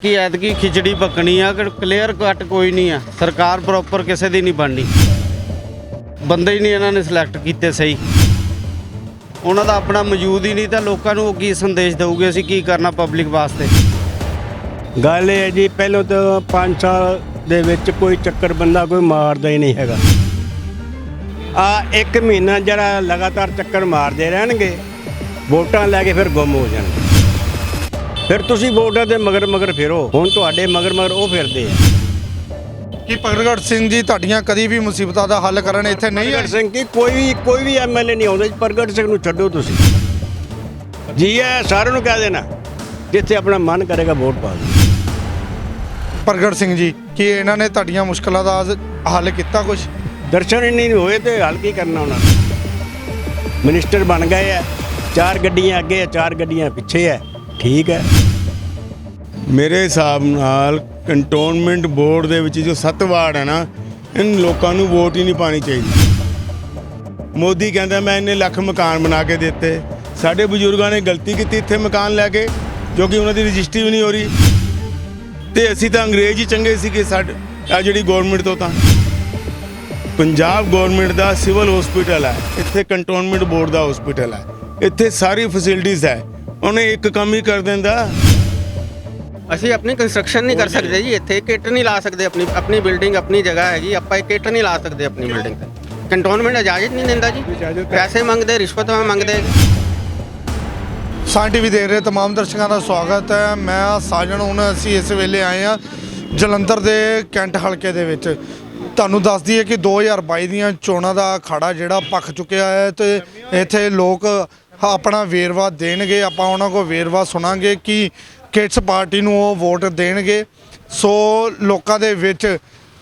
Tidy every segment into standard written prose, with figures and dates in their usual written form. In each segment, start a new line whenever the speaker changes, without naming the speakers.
कि ऐतकी खिचड़ी पकनी आ कि क्लीयर कट कोई नहीं है। सरकार प्रॉपर किसी की नहीं बननी, बंदे ही नहीं इन्होंने सिलैक्ट किए सही। उन्होंने अपना मौजूद ही नहीं तो लोगों को की संदेश देऊगे असीं की करना पब्लिक वास्ते।
गल है जी, पहलों तो 5 साल दे विच कोई चक्कर बंदा कोई मारदा ही नहीं हैगा। आ 1 महीना जरा लगातार चक्कर मारते रहणगे, वोटां लैके फिर गुम हो जाणगे। फिर तुसीं वोटां दे मगर मगर फिरो, हुण तुहाडे मगर मगर ਉਹ ਫਿਰਦੇ ਆ।
कि प्रगट सिंह जी ਤੁਹਾਡੀਆਂ कभी भी मुसीबतों का हल करन इत्थे नहीं है?
ਪ੍ਰਗਟ ਸਿੰਘ ਕੀ ਕੋਈ ਵੀ ਐਮਐਲਏ ਨਹੀਂ ਆਉਂਦਾ ਜੀ। ਪ੍ਰਗਟ ਸਿੰਘ ਨੂੰ ਛੱਡੋ ਤੁਸੀਂ, ਜੀ ਹੈ ਸਾਰਿਆਂ ਨੂੰ ਕਹਿ ਦੇਣਾ, ਜਿੱਥੇ ਆਪਣਾ ਮਨ ਕਰੇਗਾ ਵੋਟ ਪਾ ਦਿਓ।
प्रगट सिंह जी कि इन्होंने ਤੁਹਾਡੀਆਂ मुश्किलों का हल किया कुछ?
ਦਰਸ਼ਨ ਹੀ ਨਹੀਂ ਹੋਏ ਤੇ ਹੱਲ ਕੀ ਕਰਨਾ ਉਹਨਾਂ ਨੇ। ਮਿਨਿਸਟਰ ਬਣ ਗਏ ਆ, 4 ਗੱਡੀਆਂ ਅੱਗੇ ਆ, 4 ਗੱਡੀਆਂ ਪਿੱਛੇ ਆ, ਠੀਕ ਹੈ।
ਮੇਰੇ ਹਿਸਾਬ ਨਾਲ ਕੰਟੋਨਮੈਂਟ ਬੋਰਡ ਦੇ ਵਿੱਚ ਜੋ 7 ਵਾਰਡ ਹੈ ਨਾ, ਇਨ ਲੋਕਾਂ ਨੂੰ ਵੋਟ ਹੀ ਨਹੀਂ ਪਾਣੀ ਚਾਹੀਦੀ। ਮੋਦੀ ਕਹਿੰਦਾ ਮੈਂ ਇੰਨੇ ਲੱਖ ਮਕਾਨ ਬਣਾ ਕੇ ਦਿੱਤੇ, ਸਾਡੇ ਬਜ਼ੁਰਗਾਂ ਨੇ ਗਲਤੀ ਕੀਤੀ ਇੱਥੇ ਮਕਾਨ ਲੈ ਕੇ, ਜੋ ਕਿ ਉਹਨਾਂ ਦੀ ਰਜਿਸਟਰੀ ਵੀ ਨਹੀਂ ਹੋ ਰਹੀ। ਤੇ ਅਸੀਂ ਤਾਂ ਅੰਗਰੇਜ਼ ਹੀ ਚੰਗੇ ਸੀ ਕਿ ਸਾਡੇ ਆ ਜਿਹੜੀ ਗਵਰਨਮੈਂਟ ਤੋਂ ਤਾਂ ਪੰਜਾਬ ਗਵਰਨਮੈਂਟ ਦਾ ਸਿਵਲ ਹਸਪੀਟਲ ਹੈ, ਇੱਥੇ ਕੰਟੋਨਮੈਂਟ ਬੋਰਡ ਦਾ ਹਸਪੀਟਲ ਹੈ, ਇੱਥੇ ਸਾਰੀ ਫੈਸਿਲਿਟੀਜ਼ ਹੈ, ਉਹਨੇ ਇੱਕ ਕੰਮ ਹੀ ਕਰ ਦਿੰਦਾ।
ਅਸੀਂ ਆਪਣੀ ਕੰਸਟਰਕਸ਼ਨ ਨਹੀਂ ਕਰ ਸਕਦੇ ਜੀ, ਇੱਥੇ ਕਿੱਟ ਨਹੀਂ ਲਾ ਸਕਦੇ। ਆਪਣੀ ਬਿਲਡਿੰਗ ਆਪਣੀ ਜਗ੍ਹਾ ਹੈਗੀ, ਆਪਾਂ ਕਿੱਟ ਨਹੀਂ ਲਾ ਸਕਦੇ ਆਪਣੀ ਬਿਲਡਿੰਗ ਤੇ। ਕੰਟੋਨਮੈਂਟ ਇਜਾਜ਼ਤ ਨਹੀਂ ਦਿੰਦਾ ਜੀ, ਪੈਸੇ ਮੰਗਦੇ, ਰਿਸ਼ਵਤ ਮੰਗਦੇ।
ਸਾਂ ਟੀਵੀ ਦੇਖ ਰਹੇ तमाम ਦਰਸ਼ਕਾਂ ਦਾ ਸਵਾਗਤ ਹੈ। ਮੈਂ ਸਾਜਣ, ਹੁਣ ਅਸੀਂ ਇਸ ਵੇਲੇ ਆਏ ਹਾਂ ਜਲੰਧਰ ਦੇ ਕੈਂਟ ਹਲਕੇ ਦੇ ਵਿੱਚ। ਤੁਹਾਨੂੰ ਦੱਸ ਦਈਏ ਕਿ 2022 ਦੀਆਂ ਚੋਣਾਂ ਦਾ ਅਖਾੜਾ ਜਿਹੜਾ ਪੱਕ ਚੁੱਕਿਆ ਹੈ ਤੇ ਇੱਥੇ ਲੋਕ ਆਪਣਾ ਵੇਰਵਾ ਦੇਣਗੇ। ਆਪਾਂ ਉਹਨਾਂ ਕੋਲ ਵੇਰਵਾ ਸੁਣਾਂਗੇ ਕਿ ਕਿਸ ਪਾਰਟੀ ਨੂੰ ਉਹ ਵੋਟ ਦੇਣਗੇ। ਸੋ ਲੋਕਾਂ ਦੇ ਵਿੱਚ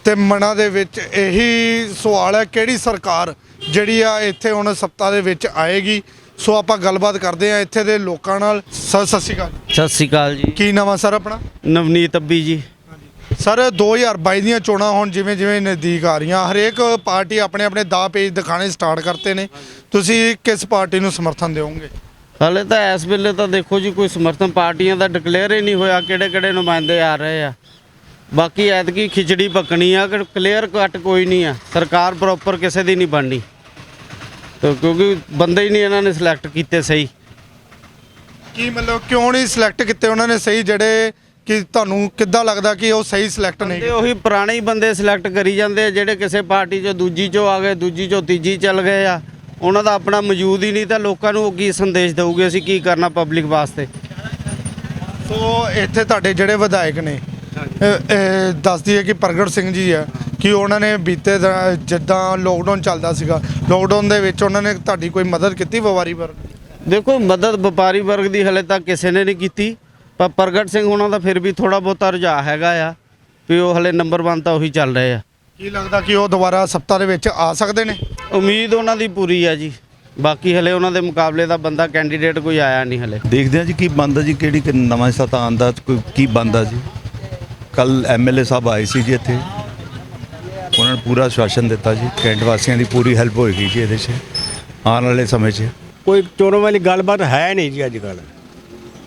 ਤੇ ਮਨਾਂ ਦੇ ਵਿੱਚ ਇਹੀ ਸਵਾਲ ਹੈ ਕਿਹੜੀ ਸਰਕਾਰ ਜਿਹੜੀ ਆ ਇੱਥੇ ਹੁਣ ਸੱਤਾ ਦੇ ਵਿੱਚ ਆਏਗੀ। ਸੋ ਆਪਾਂ ਗੱਲਬਾਤ ਕਰਦੇ ਆ ਇੱਥੇ ਦੇ ਲੋਕਾਂ ਨਾਲ। ਸਤਿ ਸ਼੍ਰੀ ਅਕਾਲ।
ਸਤਿ ਸ਼੍ਰੀ ਅਕਾਲ ਜੀ।
ਕੀ ਨਾਮ ਆ ਸਰ ਆਪਣਾ?
ਨਵਨੀਤ ਅੱਬੀ ਜੀ।
ਸਰ 2022 ਦੀਆਂ ਚੋਣਾਂ ਹੁਣ ਜਿਵੇਂ ਜਿਵੇਂ ਨਜ਼ਦੀਕ ਆ ਰਹੀਆਂ, ਹਰੇਕ ਪਾਰਟੀ ਆਪਣੇ ਆਪਣੇ ਦਾਅ ਪੇਚ ਦਿਖਾਣੇ ਸਟਾਰਟ ਕਰਤੇ ਨੇ। ਤੁਸੀਂ ਕਿਸ ਪਾਰਟੀ ਨੂੰ ਸਮਰਥਨ ਦਿਓਗੇ?
ਹਾਲੇ ਤਾਂ ਇਸ ਵੇਲੇ ਤਾਂ ਦੇਖੋ ਜੀ, ਕੋਈ ਸਮਰਥਨ ਪਾਰਟੀਆਂ ਦਾ ਡਿਕਲੇਅਰ ਹੀ ਨਹੀਂ ਹੋਇਆ ਕਿਹੜੇ ਨੁਮਾਇੰਦੇ ਆ ਰਹੇ ਆ। ਬਾਕੀ ਐਤਕੀ ਖਿਚੜੀ ਪਕਣੀ ਆ ਕਿ ਕਲੀਅਰ ਕੱਟ ਕੋਈ ਨਹੀਂ ਆ। ਸਰਕਾਰ ਪ੍ਰੋਪਰ ਕਿਸੇ ਦੀ ਨਹੀਂ ਬਣਨੀ, ਕਿਉਂਕਿ ਬੰਦੇ ਹੀ ਨਹੀਂ ਇਹਨਾਂ ਨੇ ਸਿਲੈਕਟ ਕੀਤੇ ਸਹੀ।
ਕੀ ਮਤਲਬ ਕਿਉਂ ਨਹੀਂ ਸਿਲੈਕਟ ਕੀਤੇ ਉਹਨਾਂ ਨੇ ਸਹੀ, ਜਿਹੜੇ ਕਿ ਤੁਹਾਨੂੰ ਕਿੱਦਾਂ ਲੱਗਦਾ ਕਿ ਉਹ ਸਹੀ ਸਿਲੈਕਟ ਨਹੀਂ?
ਤੇ ਉਹੀ ਪੁਰਾਣੇ ਹੀ ਬੰਦੇ ਸਿਲੈਕਟ ਕਰੀ ਜਾਂਦੇ ਆ, ਜਿਹੜੇ ਕਿਸੇ ਪਾਰਟੀ 'ਚੋਂ ਦੂਜੀ 'ਚੋਂ ਆ ਗਏ, ਦੂਜੀ 'ਚੋਂ ਤੀਜੀ ਚੱਲ ਗਏ ਆ। ਉਹਨਾਂ ਦਾ ਆਪਣਾ ਮੌਜੂਦ ਹੀ ਨਹੀਂ ਤਾਂ ਲੋਕਾਂ ਨੂੰ ਕੀ ਸੰਦੇਸ਼ ਦੇਊਗੇ ਅਸੀਂ ਕੀ ਕਰਨਾ ਪਬਲਿਕ ਵਾਸਤੇ।
ਸੋ ਇੱਥੇ ਤੁਹਾਡੇ ਜਿਹੜੇ ਵਿਧਾਇਕ ਨੇ, ਦੱਸ ਦਈਏ ਕਿ ਪ੍ਰਗਟ ਸਿੰਘ ਜੀ ਆ, ਕਿ ਉਹਨਾਂ ਨੇ ਬੀਤੇ ਜਿੱਦਾਂ ਲੋਕਡਾਊਨ ਚੱਲਦਾ ਸੀਗਾ, ਲੋਕਡਾਊਨ ਦੇ ਵਿੱਚ ਉਹਨਾਂ ਨੇ ਤੁਹਾਡੀ ਕੋਈ ਮਦਦ ਕੀਤੀ ਵਪਾਰੀ ਵਰਗ?
ਦੇਖੋ, ਮਦਦ ਵਪਾਰੀ ਵਰਗ ਦੀ ਹਲੇ ਤੱਕ ਕਿਸੇ ਨੇ ਨਹੀਂ ਕੀਤੀ, ਪਰ ਪ੍ਰਗਟ ਸਿੰਘ ਉਹਨਾਂ ਦਾ ਫਿਰ ਵੀ ਥੋੜਾ ਬਹੁਤਾ ਰੁਝਾਅ ਹੈਗਾ ਆ ਵੀ ਉਹ ਹਲੇ ਨੰਬਰ 1 ਤਾਂ ਉਹੀ ਚੱਲ ਰਹੇ ਆ।
ਕੀ ਲੱਗਦਾ ਕਿ ਉਹ ਦੁਬਾਰਾ ਸੱਤਾ ਦੇ ਵਿੱਚ ਆ ਸਕਦੇ ਨੇ?
ਉਮੀਦ ਉਹਨਾਂ ਦੀ ਪੂਰੀ ਆ ਜੀ। ਬਾਕੀ ਹਲੇ ਉਹਨਾਂ ਦੇ ਮੁਕਾਬਲੇ ਦਾ ਬੰਦਾ ਕੈਂਡੀਡੇਟ ਕੋਈ ਆਇਆ ਨਹੀਂ ਹਲੇ।
ਦੇਖਦੇ ਹਾਂ ਜੀ ਕੀ ਬਣਦਾ ਜੀ, ਕਿਹੜੀ ਨਵਾਂ ਸੱਤਾ ਆਉਂਦਾ ਕੋਈ ਕੀ ਬਣਦਾ ਜੀ। ਕੱਲ ਐਮਐਲਏ ਸਾਹਿਬ ਆਏ ਸੀ ਜੀ ਇੱਥੇ, ਉਹਨਾਂ ਨੇ ਪੂਰਾ ਆਸ਼ਵਾਸਨ ਦਿੱਤਾ ਜੀ, ਕੈਂਟ ਵਾਸੀਆਂ ਦੀ ਪੂਰੀ ਹੈਲਪ ਹੋਏਗੀ ਜੀ ਇਹਦੇ 'ਚ ਆਉਣ ਵਾਲੇ ਸਮੇਂ 'ਚ।
ਕੋਈ ਚੋਣਾਂ ਵਾਲੀ ਗੱਲਬਾਤ ਹੈ ਨਹੀਂ ਜੀ ਅੱਜ ਕੱਲ੍ਹ,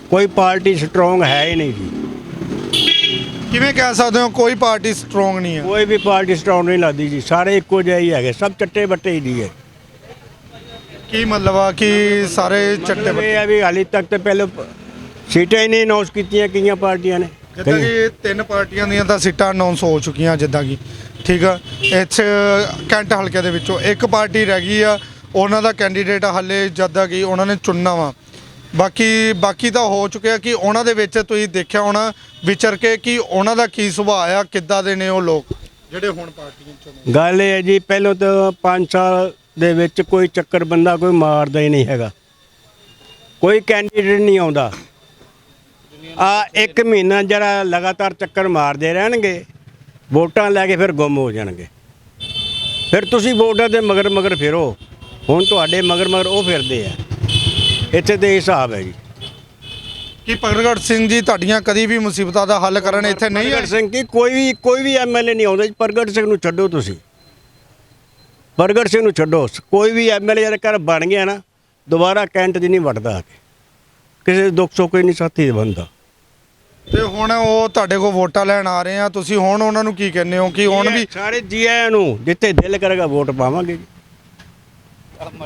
ਕੋਈ ਪਾਰਟੀ ਸਟਰੋਂਗ ਹੈ ਹੀ ਨਹੀਂ ਜੀ।
ਕਿਵੇਂ ਕਹਿ ਸਕਦੇ ਹੋ ਕੋਈ ਪਾਰਟੀ ਸਟਰੋਂਗ ਨਹੀਂ ਹੈ?
ਕੋਈ ਵੀ ਪਾਰਟੀ ਸਟਰੋਂਗ ਨਹੀਂ ਲੱਗਦੀ ਜੀ, ਸਾਰੇ ਇੱਕੋ ਜਿਹੇ ਹੀ ਹੈਗੇ, ਸਭ ਚੱਟੇ ਬੱਟੇ ਹੀ ਜੀ ਹੈ।
ਕੀ ਮਤਲਬ ਆ ਕਿ ਸਾਰੇ ਚੱਟੇ
ਇਹ ਆ ਵੀ ਹਾਲੇ ਤੱਕ ਤਾਂ ਪਹਿਲੇ ਸੀਟਾਂ ਹੀ ਨਹੀਂ ਅਨਾਉਂਸ ਕੀਤੀਆਂ ਕਈਆਂ ਪਾਰਟੀਆਂ ਨੇ।
ਜਿੱਦਾਂ ਕਿ 3 ਪਾਰਟੀਆਂ ਦੀਆਂ ਤਾਂ ਸੀਟਾਂ ਅਨਾਉਂਸ ਹੋ ਚੁੱਕੀਆਂ, ਜਿੱਦਾਂ ਕਿ ਠੀਕ ਆ। ਇੱਥੇ ਕੈਂਟ ਹਲਕੇ ਦੇ ਵਿੱਚੋਂ ਇੱਕ ਪਾਰਟੀ ਰਹਿ ਗਈ ਆ, ਉਹਨਾਂ ਦਾ ਕੈਂਡੀਡੇਟ ਹਾਲੇ ਜਿੱਦਾਂ ਕਿ ਉਹਨਾਂ ਨੇ ਚੁਣਨਾ ਵਾ। ਬਾਕੀ ਤਾਂ ਹੋ ਚੁੱਕਿਆ ਕਿ ਉਹਨਾਂ ਦੇ ਵਿੱਚ ਤੁਸੀਂ ਦੇਖਿਆ ਹੋਣਾ ਵਿਚਰ ਕੇ ਕਿ ਉਹਨਾਂ ਦਾ ਕੀ ਸੁਭਾਅ ਆ, ਕਿੱਦਾਂ ਦੇ ਨੇ ਉਹ ਲੋਕ ਜਿਹੜੇ ਹੁਣ ਪਾਰਟੀਆਂ ਚੋਂ।
ਗੱਲ ਇਹ ਹੈ ਜੀ, ਪਹਿਲੋਂ ਤਾਂ 5 ਸਾਲ ਦੇ ਵਿੱਚ ਕੋਈ ਚੱਕਰ ਬੰਦਾ ਕੋਈ ਮਾਰਦਾ ਹੀ ਨਹੀਂ ਹੈਗਾ, ਕੋਈ ਕੈਂਡੀਡੇਟ ਨਹੀਂ ਆਉਂਦਾ। ਆ 1 ਮਹੀਨਾ ਜਰਾ ਲਗਾਤਾਰ ਚੱਕਰ ਮਾਰਦੇ ਰਹਿਣਗੇ, ਵੋਟਾਂ ਲੈ ਕੇ ਫਿਰ ਗੁੰਮ ਹੋ ਜਾਣਗੇ। ਫਿਰ ਤੁਸੀਂ ਵੋਟਾਂ ਦੇ ਮਗਰ ਮਗਰ ਫਿਰੋ, ਹੁਣ ਤੁਹਾਡੇ ਮਗਰ ਮਗਰ ਉਹ ਫਿਰਦੇ ਆ। ਇੱਥੇ ਤੇ ਹਿਸਾਬ ਹੈ ਜੀ।
ਕਿ ਪ੍ਰਗਟ ਸਿੰਘ ਜੀ ਤੁਹਾਡੀਆਂ ਕਦੀ ਵੀ ਮੁਸੀਬਤਾਂ ਦਾ ਹੱਲ ਕਰਨ ਇੱਥੇ ਨਹੀਂ ਹੈ?
ਪ੍ਰਗਟ ਸਿੰਘ ਕੀ ਕੋਈ ਵੀ ਐਮਐਲਏ ਨਹੀਂ ਆਉਂਦਾ ਜੀ। ਪ੍ਰਗਟ ਸਿੰਘ ਨੂੰ ਛੱਡੋ ਤੁਸੀਂ, ਪ੍ਰਗਟ ਸਿੰਘ ਨੂੰ ਛੱਡੋ। ਕੋਈ ਵੀ ਐਮਐਲਏ ਜਦ ਘਰ ਬਣ ਗਿਆ ਨਾ, ਦੁਬਾਰਾ ਕੈਂਟ 'ਚ ਨਹੀਂ ਵੜਦਾ, ਕਿਸੇ ਦੁੱਖ ਸੁੱਖ ਹੀ ਨਹੀਂ ਸਾਥੀ ਬਣਦਾ।
ਤੇ ਹੁਣ ਉਹ ਤੁਹਾਡੇ ਕੋਲ ਵੋਟਾਂ ਲੈਣ ਆ ਰਹੇ ਆ, ਤੁਸੀਂ ਹੁਣ ਉਹਨਾਂ ਨੂੰ ਕੀ ਕਹਿੰਦੇ ਹੋ ਕਿ ਹੁਣ ਵੀ
ਸਾਰੇ ਜੀ ਆਇਆਂ ਨੂੰ ਜਿੱਥੇ ਦਿਲ ਕਰੇਗਾ ਵੋਟ ਪਾਵਾਂਗੇ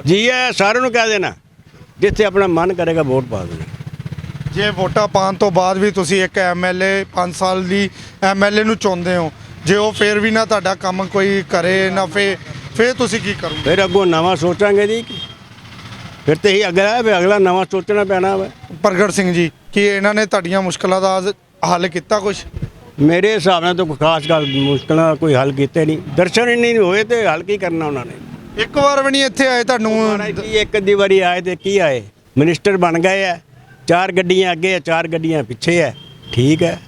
ਜੀ ਆਇਆਂ ਸਾਰਿਆਂ ਨੂੰ ਕਹਿ ਦੇਣਾ, ਜਿੱਥੇ ਆਪਣਾ ਮਨ ਕਰੇਗਾ ਵੋਟ ਪਾ ਦੇਣਾ।
ਜੇ ਵੋਟਾਂ ਪਾਉਣ ਤੋਂ ਬਾਅਦ ਵੀ ਤੁਸੀਂ ਇੱਕ ਐਮਐਲਏ 5 ਸਾਲ ਦੀ ਐਮਐਲਏ ਨੂੰ ਚੁਣਦੇ ਹੋ, ਜੇ ਉਹ ਫੇਰ ਵੀ ਨਾ ਤੁਹਾਡਾ ਕੰਮ ਕੋਈ ਕਰੇ ਨਾ ਫੇਰ ਤੁਸੀਂ ਕੀ ਕਰੋਗੇ?
ਫਿਰ ਅੱਗੋਂ ਨਵਾਂ ਸੋਚਾਂਗੇ ਜੀ, ਫਿਰ ਤੇ ਹੀ ਅਗਲਾ ਨਵਾਂ ਸੋਚਣਾ ਪੈਣਾ ਵਾ।
ਪ੍ਰਗਟ ਸਿੰਘ ਜੀ, ਕੀ ਇਹਨਾਂ ਨੇ ਤੁਹਾਡੀਆਂ ਮੁਸ਼ਕਲਾਂ ਦਾ ਹੱਲ ਕੀਤਾ ਕੁਝ?
ਮੇਰੇ ਹਿਸਾਬ ਨਾਲ ਤਾਂ ਕੋਈ ਖਾਸ ਗੱਲ ਮੁਸ਼ਕਲਾਂ ਦਾ ਕੋਈ ਹੱਲ ਕੀਤੇ ਨਹੀਂ, ਦਰਸ਼ਨ ਹੀ ਨਹੀਂ ਹੋਏ ਤੇ ਹੱਲ ਕੀ ਕਰਨਾ ਉਹਨਾਂ ਨੇ।
ਇੱਕ ਵਾਰ ਵੀ ਨਹੀਂ ਇੱਥੇ ਆਏ ਤੁਹਾਨੂੰ?
ਮਹਾਰਾਜ ਜੀ ਇੱਕ ਅੱਧੀ ਵਾਰੀ ਆਏ ਤੇ ਕੀ ਆਏ, ਮਿਨਿਸਟਰ ਬਣ ਗਏ ਆ, 4 ਗੱਡੀਆਂ ਅੱਗੇ ਆ 4 ਗੱਡੀਆਂ ਪਿੱਛੇ ਆ, ਠੀਕ ਹੈ।